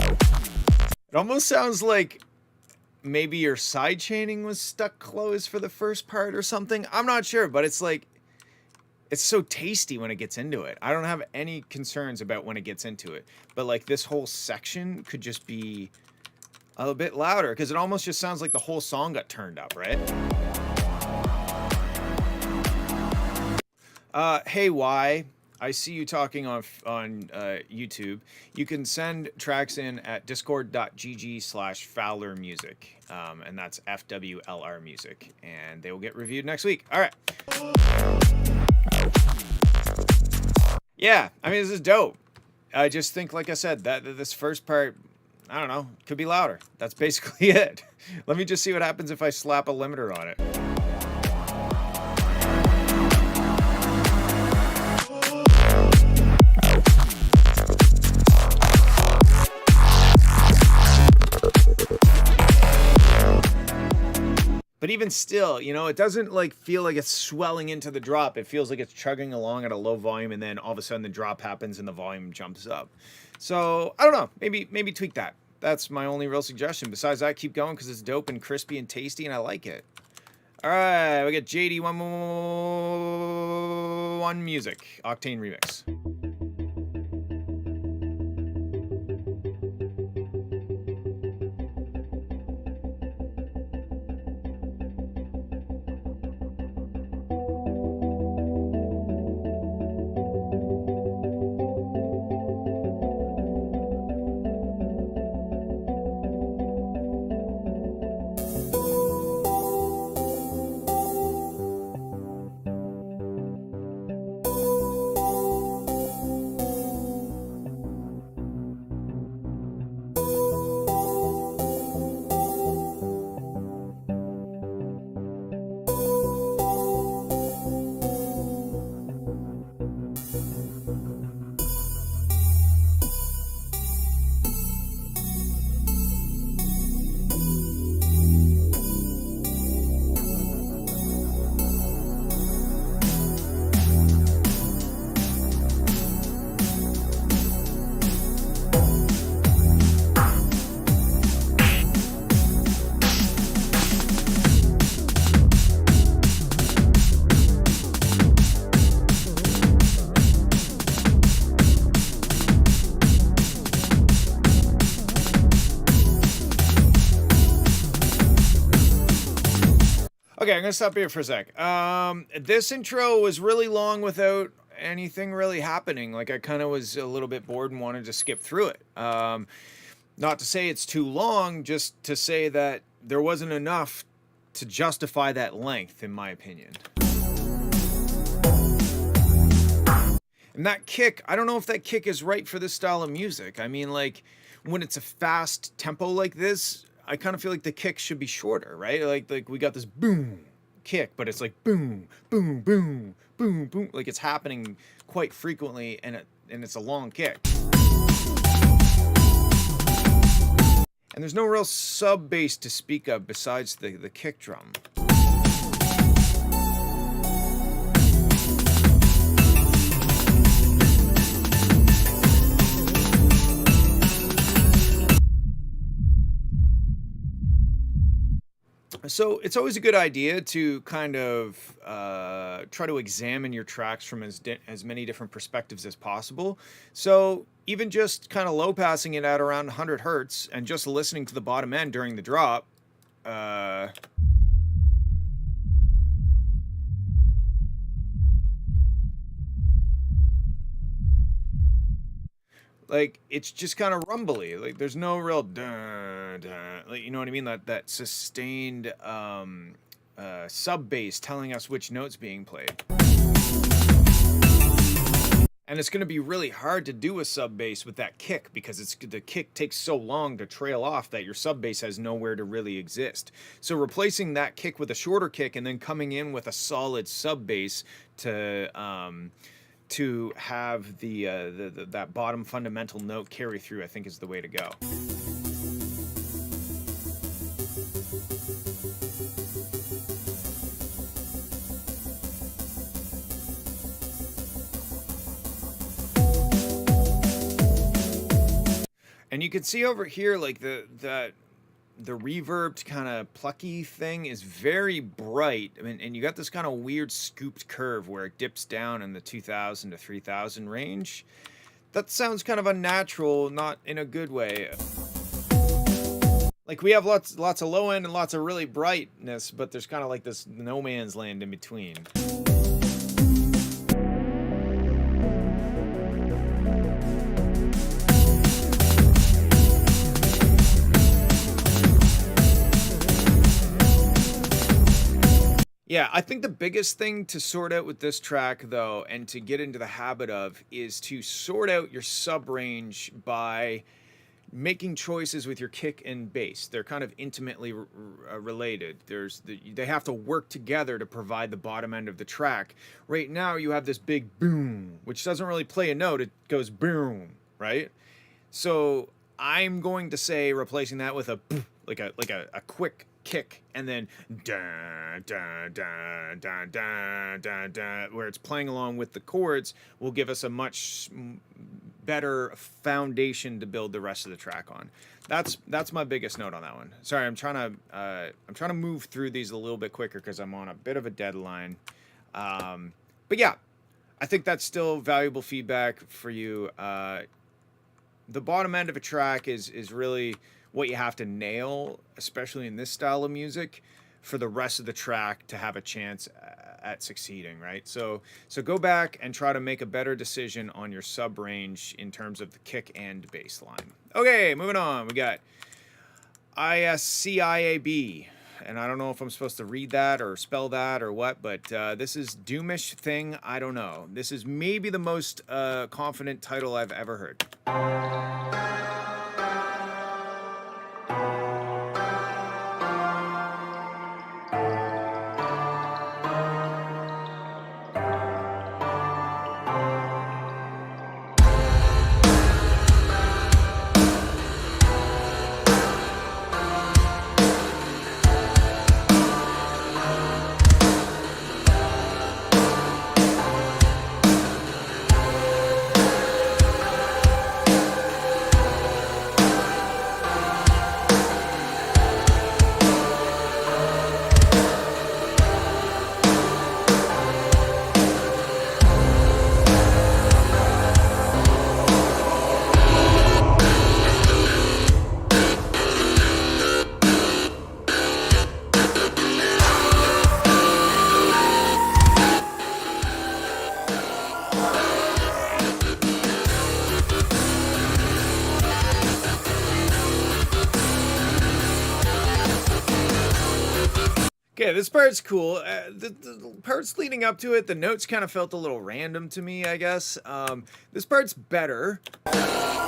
It almost sounds like maybe your side chaining was stuck closed for the first part or something. I'm not sure, but it's like, it's so tasty when it gets into it. I don't have any concerns about when it gets into it. But like this whole section could just be a little bit louder, because it almost just sounds like the whole song got turned up, right? Hey, Y, I see you talking on YouTube. You can send tracks in at discord.gg/FWLR music. And that's FWLR music. And they will get reviewed next week. All right. Yeah, I mean, this is dope. I just think, like I said, that this first part, I don't know, could be louder. That's basically it. Let me just see what happens if I slap a limiter on it. But even still, you know, it doesn't like feel like it's swelling into the drop. It feels like it's chugging along at a low volume, and then all of a sudden the drop happens and the volume jumps up. So I don't know, maybe tweak that. That's my only real suggestion. Besides that, keep going because it's dope and crispy and tasty, and I like it. All right, we got JD1 Music Octane Remix. Okay, I'm gonna stop here for a sec. This intro was really long without anything really happening. Like, I kind of was a little bit bored and wanted to skip through it. Not to say it's too long, just to say that there wasn't enough to justify that length, in my opinion. And that kick, I don't know if that kick is right for this style of music. I mean, like, when it's a fast tempo like this, I kind of feel like the kick should be shorter, right? Like we got this boom kick, but it's like boom, boom, boom, boom, boom. Like, it's happening quite frequently, and it's a long kick. And there's no real sub bass to speak of besides the kick drum. So it's always a good idea to kind of try to examine your tracks from as many different perspectives as possible. So even just kind of low passing it at around 100 hertz and just listening to the bottom end during the drop, like, it's just kind of rumbly. Like, there's no real dun, dun, like, you know what I mean? That sustained sub bass telling us which note's being played. And it's going to be really hard to do a sub bass with that kick, because the kick takes so long to trail off that your sub bass has nowhere to really exist. So replacing that kick with a shorter kick and then coming in with a solid sub bass to have that bottom fundamental note carry through, I think, is the way to go. And you can see over here, like, the reverbed kind of plucky thing is very bright. I mean, and you got this kind of weird scooped curve where it dips down in the 2000 to 3000 range. That sounds kind of unnatural, not in a good way. Like, we have lots of low end and lots of really brightness, but there's kind of like this no man's land in between. Yeah, I think the biggest thing to sort out with this track, though, and to get into the habit of, is to sort out your sub range by making choices with your kick and bass. They're kind of intimately related. They have to work together to provide the bottom end of the track. Right now, you have this big boom, which doesn't really play a note. It goes boom, right? So I'm going to say replacing that with a quick kick, and then dun, dun, dun, dun, dun, dun, dun, where it's playing along with the chords, will give us a much better foundation to build the rest of the track on. That's my biggest note on that one. Sorry, I'm trying to move through these a little bit quicker because I'm on a bit of a deadline. But yeah, I think that's still valuable feedback for you. The bottom end of a track is really what you have to nail, especially in this style of music, for the rest of the track to have a chance at succeeding, right? So go back and try to make a better decision on your sub range in terms of the kick and bass line. Okay, moving on. We got ISCIAB, and I don't know if I'm supposed to read that or spell that or what, but this is Doomish Thing. I don't know. This is maybe the most confident title I've ever heard. Okay, this part's cool. The parts leading up to it, the notes kind of felt a little random to me, I guess. This part's better. I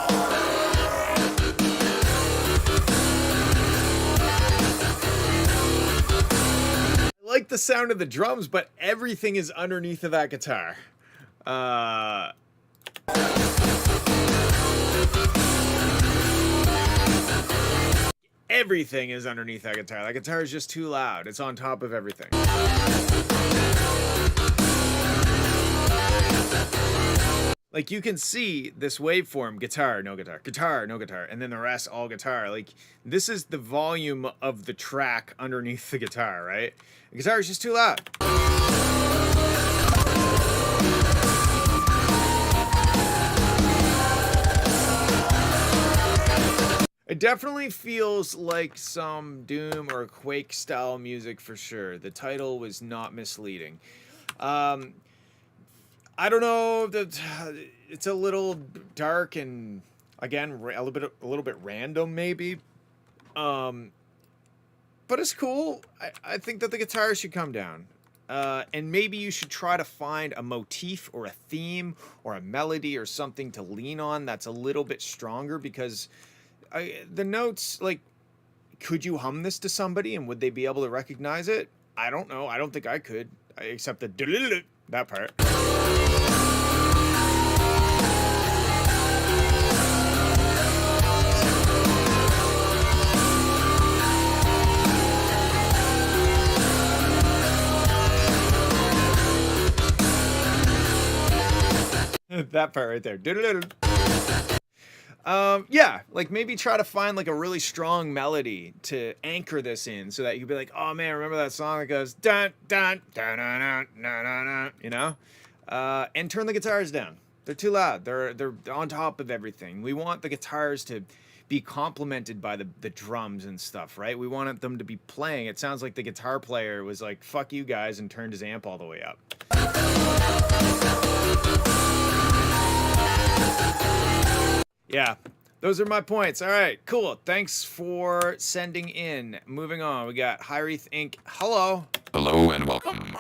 like the sound of the drums, but everything is underneath of that guitar. Everything is underneath that guitar. That guitar is just too loud. It's on top of everything. Like, you can see this waveform, guitar, no guitar, guitar, no guitar, and then the rest all guitar. Like, this is the volume of the track underneath the guitar, right? The guitar is just too loud. It definitely feels like some Doom or Quake style music for sure. The title was not misleading. I don't know, it's a little dark and again a little bit random maybe. But it's cool. I think that the guitar should come down. And maybe you should try to find a motif or a theme or a melody or something to lean on that's a little bit stronger, because the notes, like, could you hum this to somebody and would they be able to recognize it? I don't know. I don't think I could, except the that part. That part right there. Yeah, like maybe try to find like a really strong melody to anchor this in, so that you could be like, oh man, remember that song that goes dun dun dun dun dun dun dun, dun, you know? And turn the guitars down. They're too loud. They're on top of everything. We want the guitars to be complemented by the drums and stuff, right? We want them to be playing. It sounds like the guitar player was like, fuck you guys, and turned his amp all the way up. Yeah, those are my points. All right, cool. Thanks for sending in. Moving on, we got Hyreth Inc. Hello. Hello and welcome.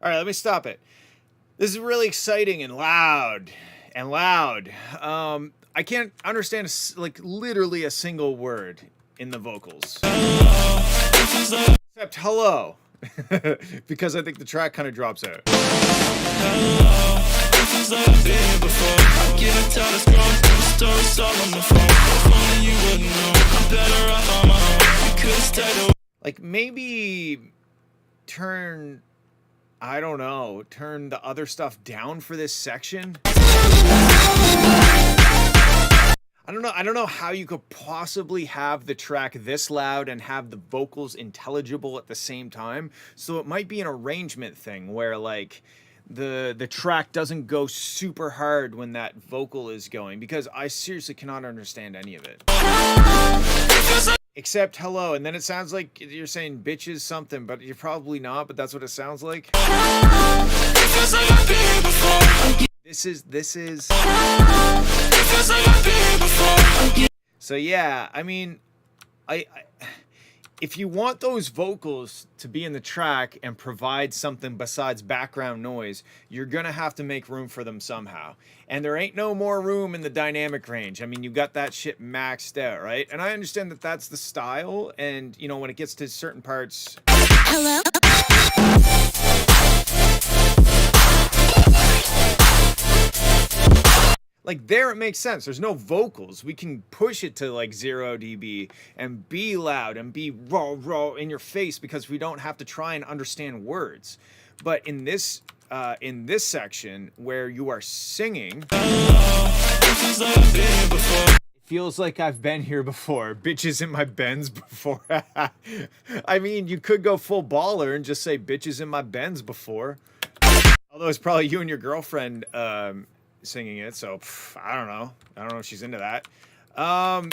Let me stop it. This is really exciting and loud I can't understand like literally a single word in the vocals, except hello. Because I think the track kind of drops out. Like maybe turn the other stuff down for this section. I don't know how you could possibly have the track this loud and have the vocals intelligible at the same time. So it might be an arrangement thing where like the track doesn't go super hard when that vocal is going, because I seriously cannot understand any of it. Except hello, and then it sounds like you're saying bitches something, but you're probably not, but that's what it sounds like. This This is. So yeah, I mean, I if you want those vocals to be in the track and provide something besides background noise, you're gonna have to make room for them somehow. And there ain't no more room in the dynamic range. I mean, you got that shit maxed out, right? And I understand that that's the style, and you know, when it gets to certain parts. Hello? Like there it makes sense. There's no vocals. We can push it to like 0 dB and be loud and be raw in your face because we don't have to try and understand words. But in this section where you are singing, it feels like I've been here before. Bitches in my Benz before. I mean, you could go full baller and just say bitches in my Benz before. Although it's probably you and your girlfriend singing it, so I don't know if she's into that. The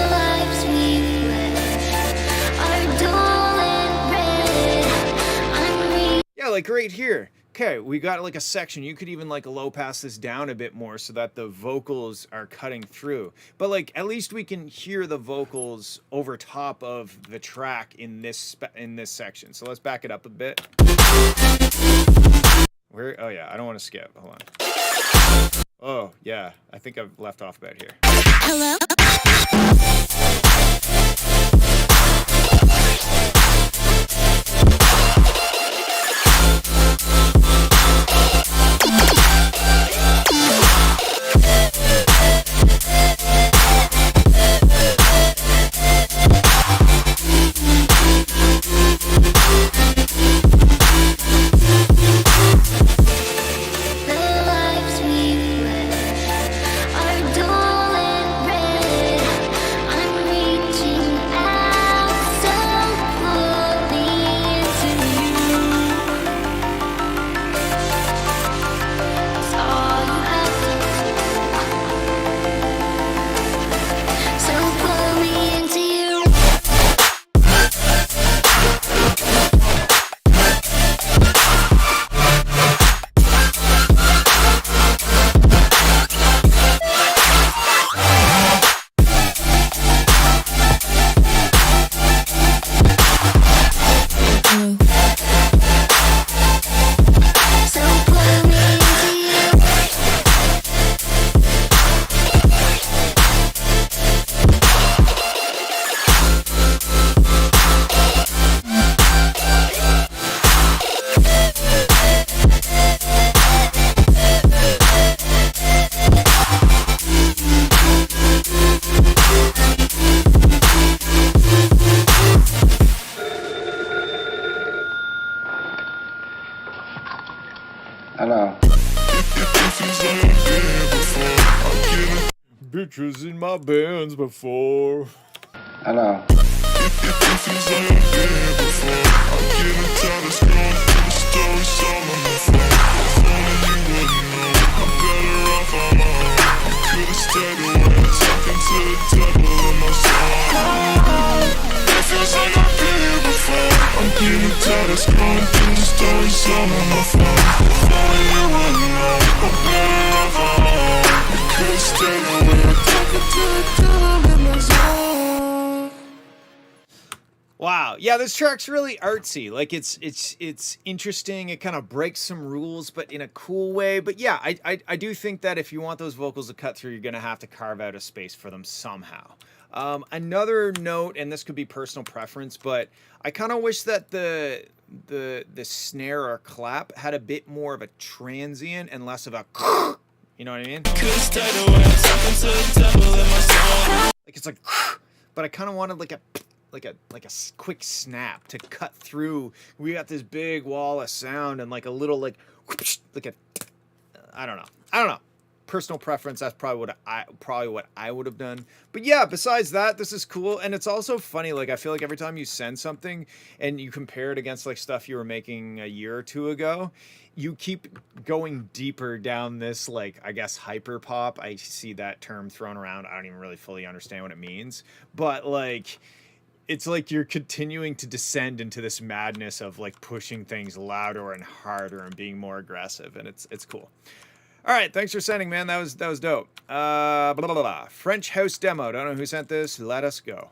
lives we live are dull and red. Yeah, like right here. Okay, we got like a section. You could even like low pass this down a bit more so that the vocals are cutting through. But like at least we can hear the vocals over top of the track in this section. So let's back it up a bit. Where? Oh yeah, I don't want to skip. Hold on. Oh yeah, I think I've left off a bit here. Hello? The lives we live are dull and red. I'm reaching out so fully into you. It's all you have to do. So pull me into you. So pull me into you. Hello. Bitches in my bands before. Hello. Wow, yeah, this track's really artsy. Like it's interesting. It kind of breaks some rules, but in a cool way. But yeah, I do think that if you want those vocals to cut through, you're gonna have to carve out a space for them somehow. Another note, and this could be personal preference, but I kind of wish that the snare or clap had a bit more of a transient and less of a, you know what I mean? Like it's like, but I kind of wanted like a quick snap to cut through. We got this big wall of sound and like a little like a, I don't know. Personal preference. That's probably what I would have done. But yeah, besides that, this is cool, and it's also funny. Like I feel like every time you send something and you compare it against like stuff you were making a year or two ago, you keep going deeper down this like I guess hyper pop. I see that term thrown around. I don't even really fully understand what it means, but like it's like you're continuing to descend into this madness of like pushing things louder and harder and being more aggressive, and it's cool. All right, thanks for sending, man. That was dope. Blah, blah, blah, blah. French house demo. Don't know who sent this. Let us go.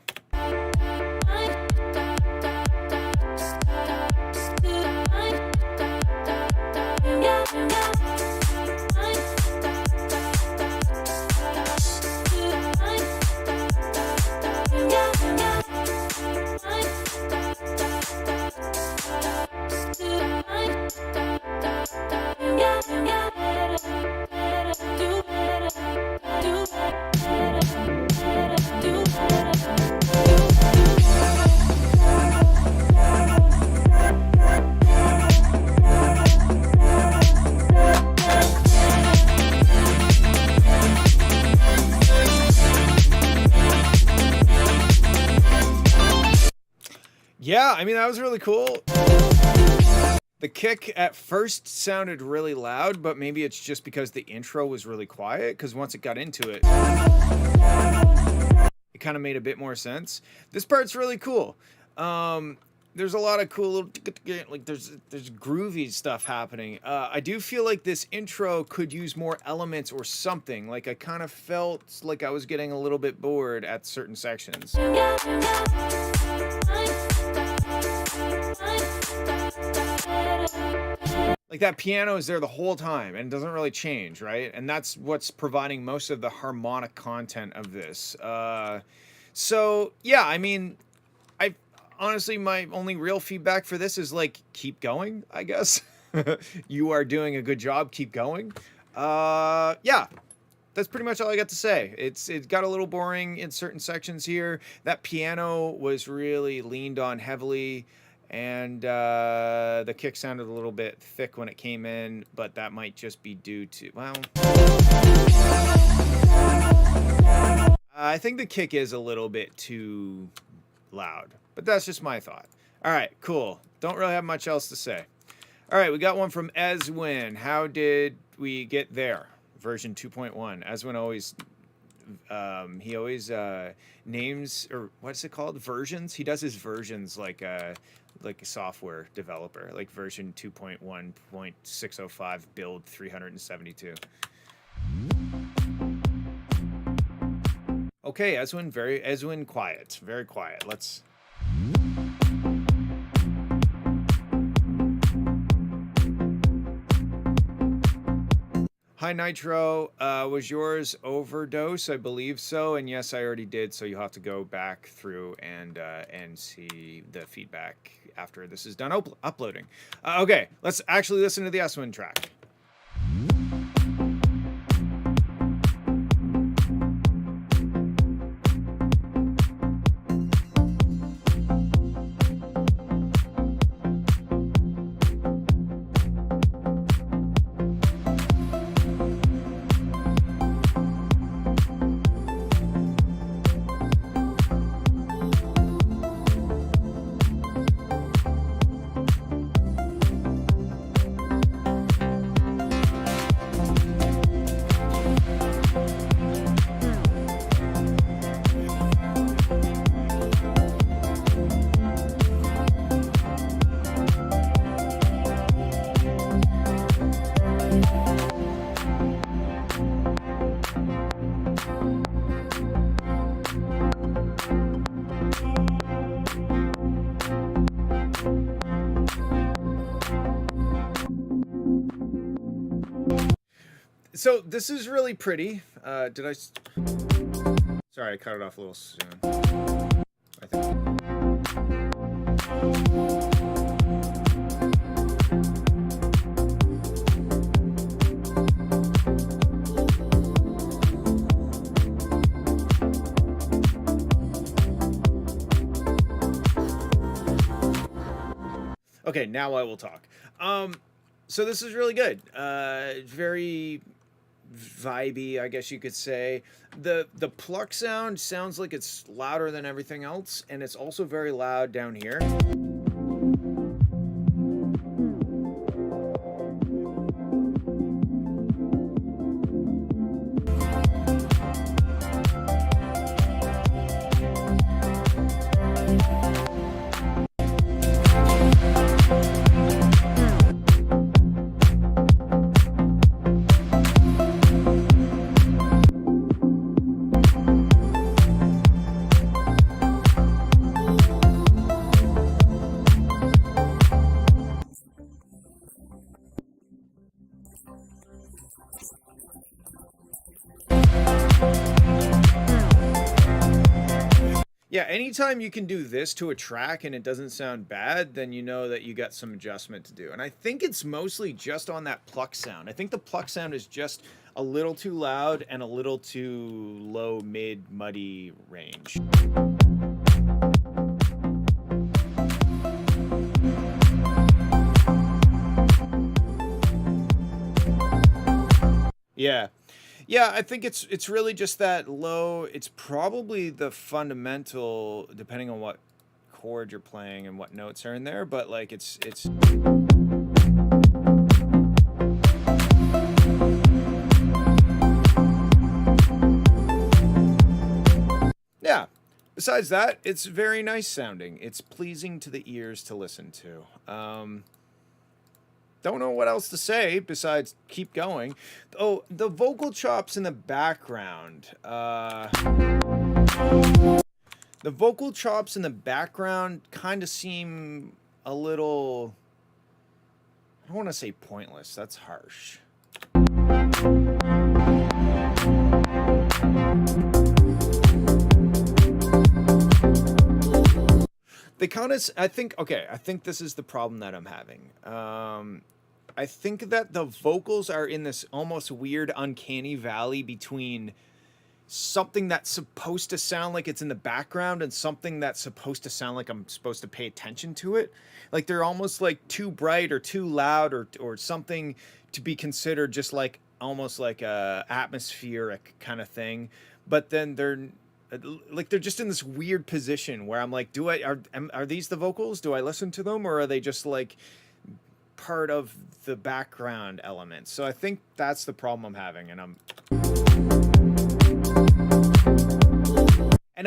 Yeah, I mean, that was really cool. The kick at first sounded really loud, but maybe it's just because the intro was really quiet, because once it got into it, it kind of made a bit more sense. This part's really cool. There's a lot of cool little, like there's groovy stuff happening. I do feel like this intro could use more elements or something. Like I kind of felt like I was getting a little bit bored at certain sections. Like that piano is there the whole time and doesn't really change, right? And that's what's providing most of the harmonic content of this. So yeah, I mean, honestly, my only real feedback for this is like, keep going, I guess. You are doing a good job. Keep going. Yeah, that's pretty much all I got to say. It got a little boring in certain sections here. That piano was really leaned on heavily, and the kick sounded a little bit thick when it came in, but that might just be due to, well, I think the kick is a little bit too loud. But that's just my thought. All right, cool. Don't really have much else to say. All right, we got one from Ezwin. How did we get there? Version 2.1. Ezwin always, he always names, or what's it called? Versions. He does his versions like a software developer, like version 2.1.605 build 372. Okay, Ezwin quiet. Very quiet. Let's... Hi Nitro, was yours overdose? I believe so, and yes, I already did. So you'll have to go back through and see the feedback after this is done uploading. Okay, let's actually listen to the Ezwin track. So this is really pretty. Did I? Sorry, I cut it off a little soon. I think. Okay, now I will talk. So this is really good. Very vibey, I guess you could say. The pluck sound sounds like it's louder than everything else, and it's also very loud down here. Yeah, anytime you can do this to a track and it doesn't sound bad, then you know that you got some adjustment to do. And I think it's mostly just on that pluck sound. I think the pluck sound is just a little too loud and a little too low, mid, muddy range. Yeah. Yeah, I think it's really just that low. It's probably the fundamental, depending on what chord you're playing and what notes are in there, but like it's yeah. Besides that, it's very nice sounding. It's pleasing to the ears to listen to. Don't know what else to say besides keep going. Oh, the vocal chops in the background. The vocal chops in the background kind of seem a little... I don't want to say pointless. That's harsh. They kind of... I think this is the problem that I'm having. I think that the vocals are in this almost weird uncanny valley between something that's supposed to sound like it's in the background and something that's supposed to sound like I'm supposed to pay attention to it. Like they're almost like too bright or too loud or something to be considered just like almost like a atmospheric kind of thing. But then they're just in this weird position where I'm like, are these the vocals? Do I listen to them, or are they just like part of the background elements? So I think that's the problem I'm having, and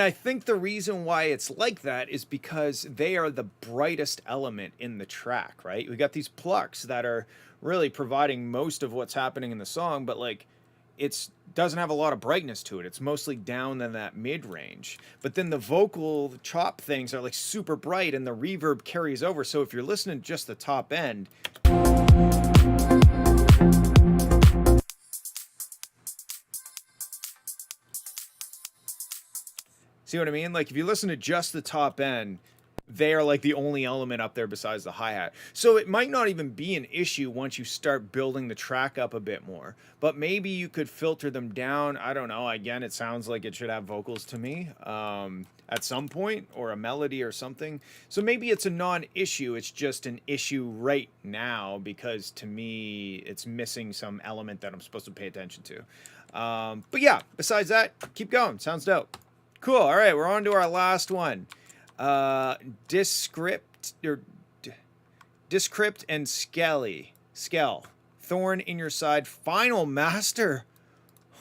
I think the reason why it's like that is because they are the brightest element in the track, right? We got these plucks that are really providing most of what's happening in the song, but like it doesn't have a lot of brightness to it. It's mostly down in that mid-range. But then the vocal chop things are like super bright and the reverb carries over. So if you're listening just the top end, see what I mean? Like if you listen to just the top end, they are like the only element up there besides the hi-hat. So it might not even be an issue once you start building the track up a bit more. But maybe you could filter them down. I don't know. Again, it sounds like it should have vocals to me at some point, or a melody or something. So maybe it's a non-issue. It's just an issue right now because to me, it's missing some element that I'm supposed to pay attention to. But yeah, besides that, keep going. Sounds dope. Cool. All right, we're on to our last one. Descript and Skell. Thorn in Your Side. Final Master.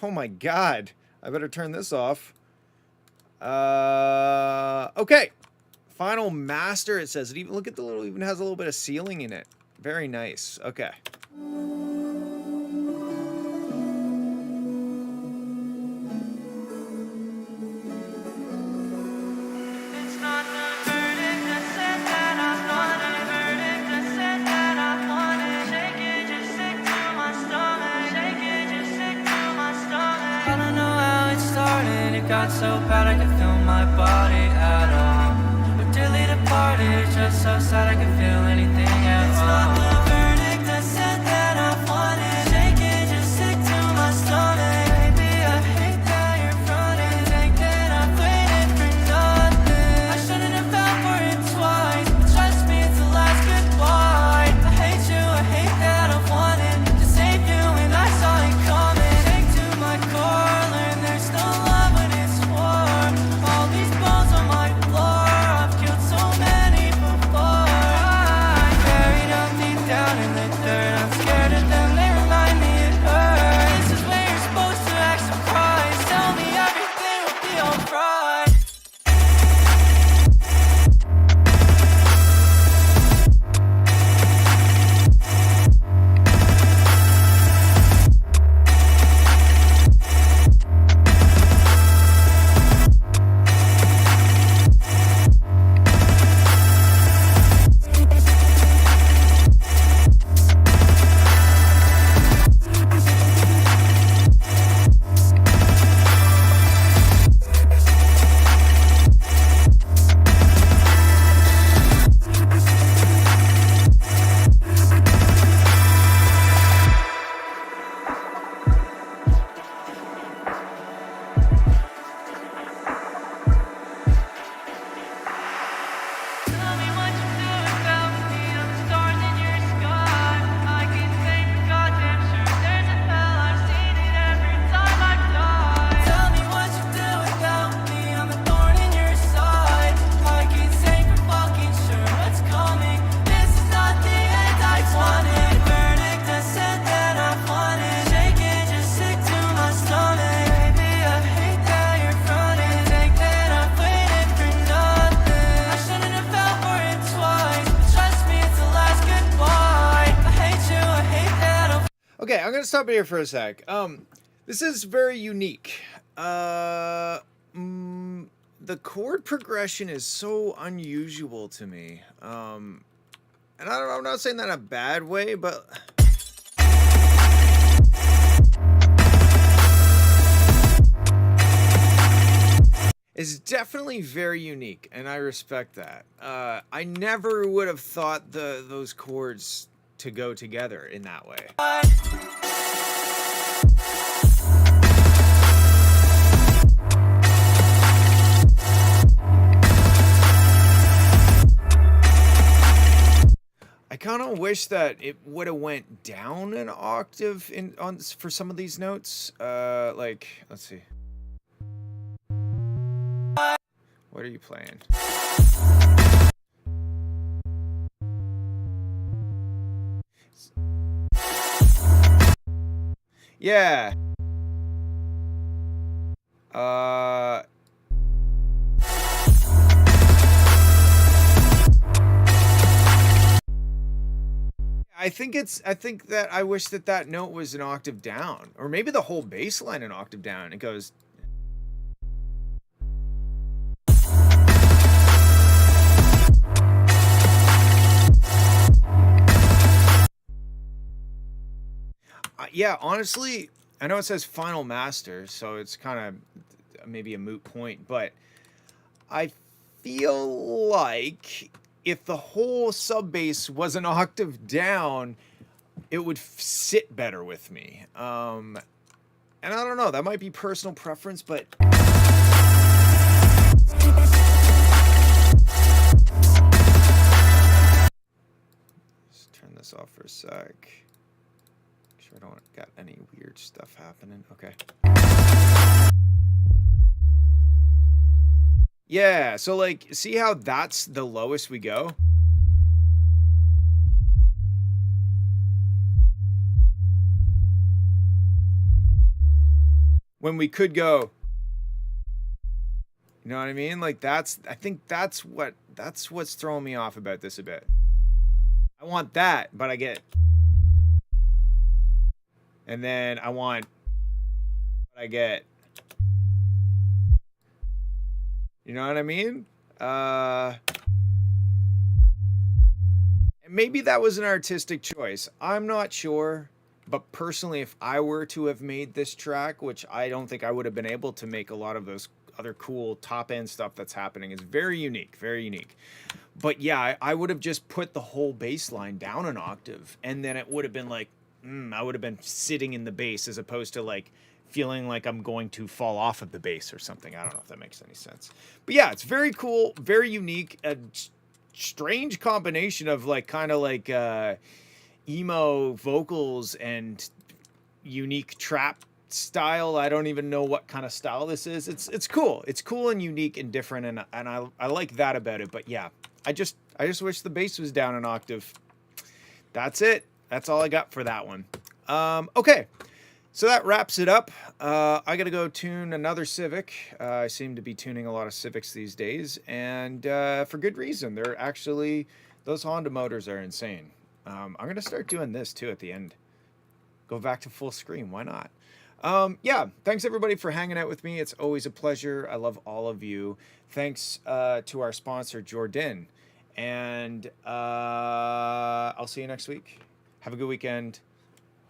Oh my god. I better turn this off. Okay. Final Master, it says. It even, look at the little, even has a little bit of ceiling in it. Very nice. Okay. Got so bad I could feel my body at all. We dearly departed, just so sad I could feel anything at all. It's not the verdict I said that I wanted. Shaking, just sick to my stomach. Baby, I hate that you're running. Think that I've waited for nothing. I shouldn't have fell for it twice, but trust me, it's the last goodbye. I hate you, I hate that I wanted to save you and I saw it coming. Take to my core, learn there's no love. All these bones on my floor, I've killed so many before. I buried them deep gonna stop here for a sec. This is very unique. The chord progression is so unusual to me. And I'm not saying that in a bad way, but it's definitely very unique, and I respect that. I never would have thought those chords to go together in that way. I kind of wish that it would have went down an octave for some of these notes. Like, let's see. What are you playing? Yeah. I think that I wish that note was an octave down, or maybe the whole bass line an octave down. It goes. Yeah, honestly, I know it says final master, so it's kind of maybe a moot point, but I feel like if the whole sub bass was an octave down, it would sit better with me. And I don't know, that might be personal preference, but let's turn this off for a sec. Make sure I don't got any weird stuff happening. Okay. Yeah, so like, see how that's the lowest we go? When we could go, you know what I mean? Like I think that's what's throwing me off about this a bit. I want that, but I get, and then I want what I get. You know what I mean? And maybe that was an artistic choice. I'm not sure. But personally, if I were to have made this track, which I don't think I would have been able to make a lot of those other cool top end stuff that's happening, is very unique, very unique. But yeah, I would have just put the whole bass line down an octave, and then it would have been like, I would have been sitting in the bass as opposed to like feeling like I'm going to fall off of the bass or something. I don't know if that makes any sense. But yeah, it's very cool, very unique, a strange combination of like kind of like emo vocals and unique trap style. I don't even know what kind of style this is. It's cool. It's cool and unique and different, and I like that about it. But yeah, I just wish the bass was down an octave. That's it. That's all I got for that one. Okay. So that wraps it up. I got to go tune another Civic. I seem to be tuning a lot of Civics these days, and for good reason. They're actually, those Honda motors are insane. I'm going to start doing this too at the end. Go back to full screen. Why not? Yeah, thanks everybody for hanging out with me. It's always a pleasure. I love all of you. Thanks to our sponsor, Jordan. And I'll see you next week. Have a good weekend.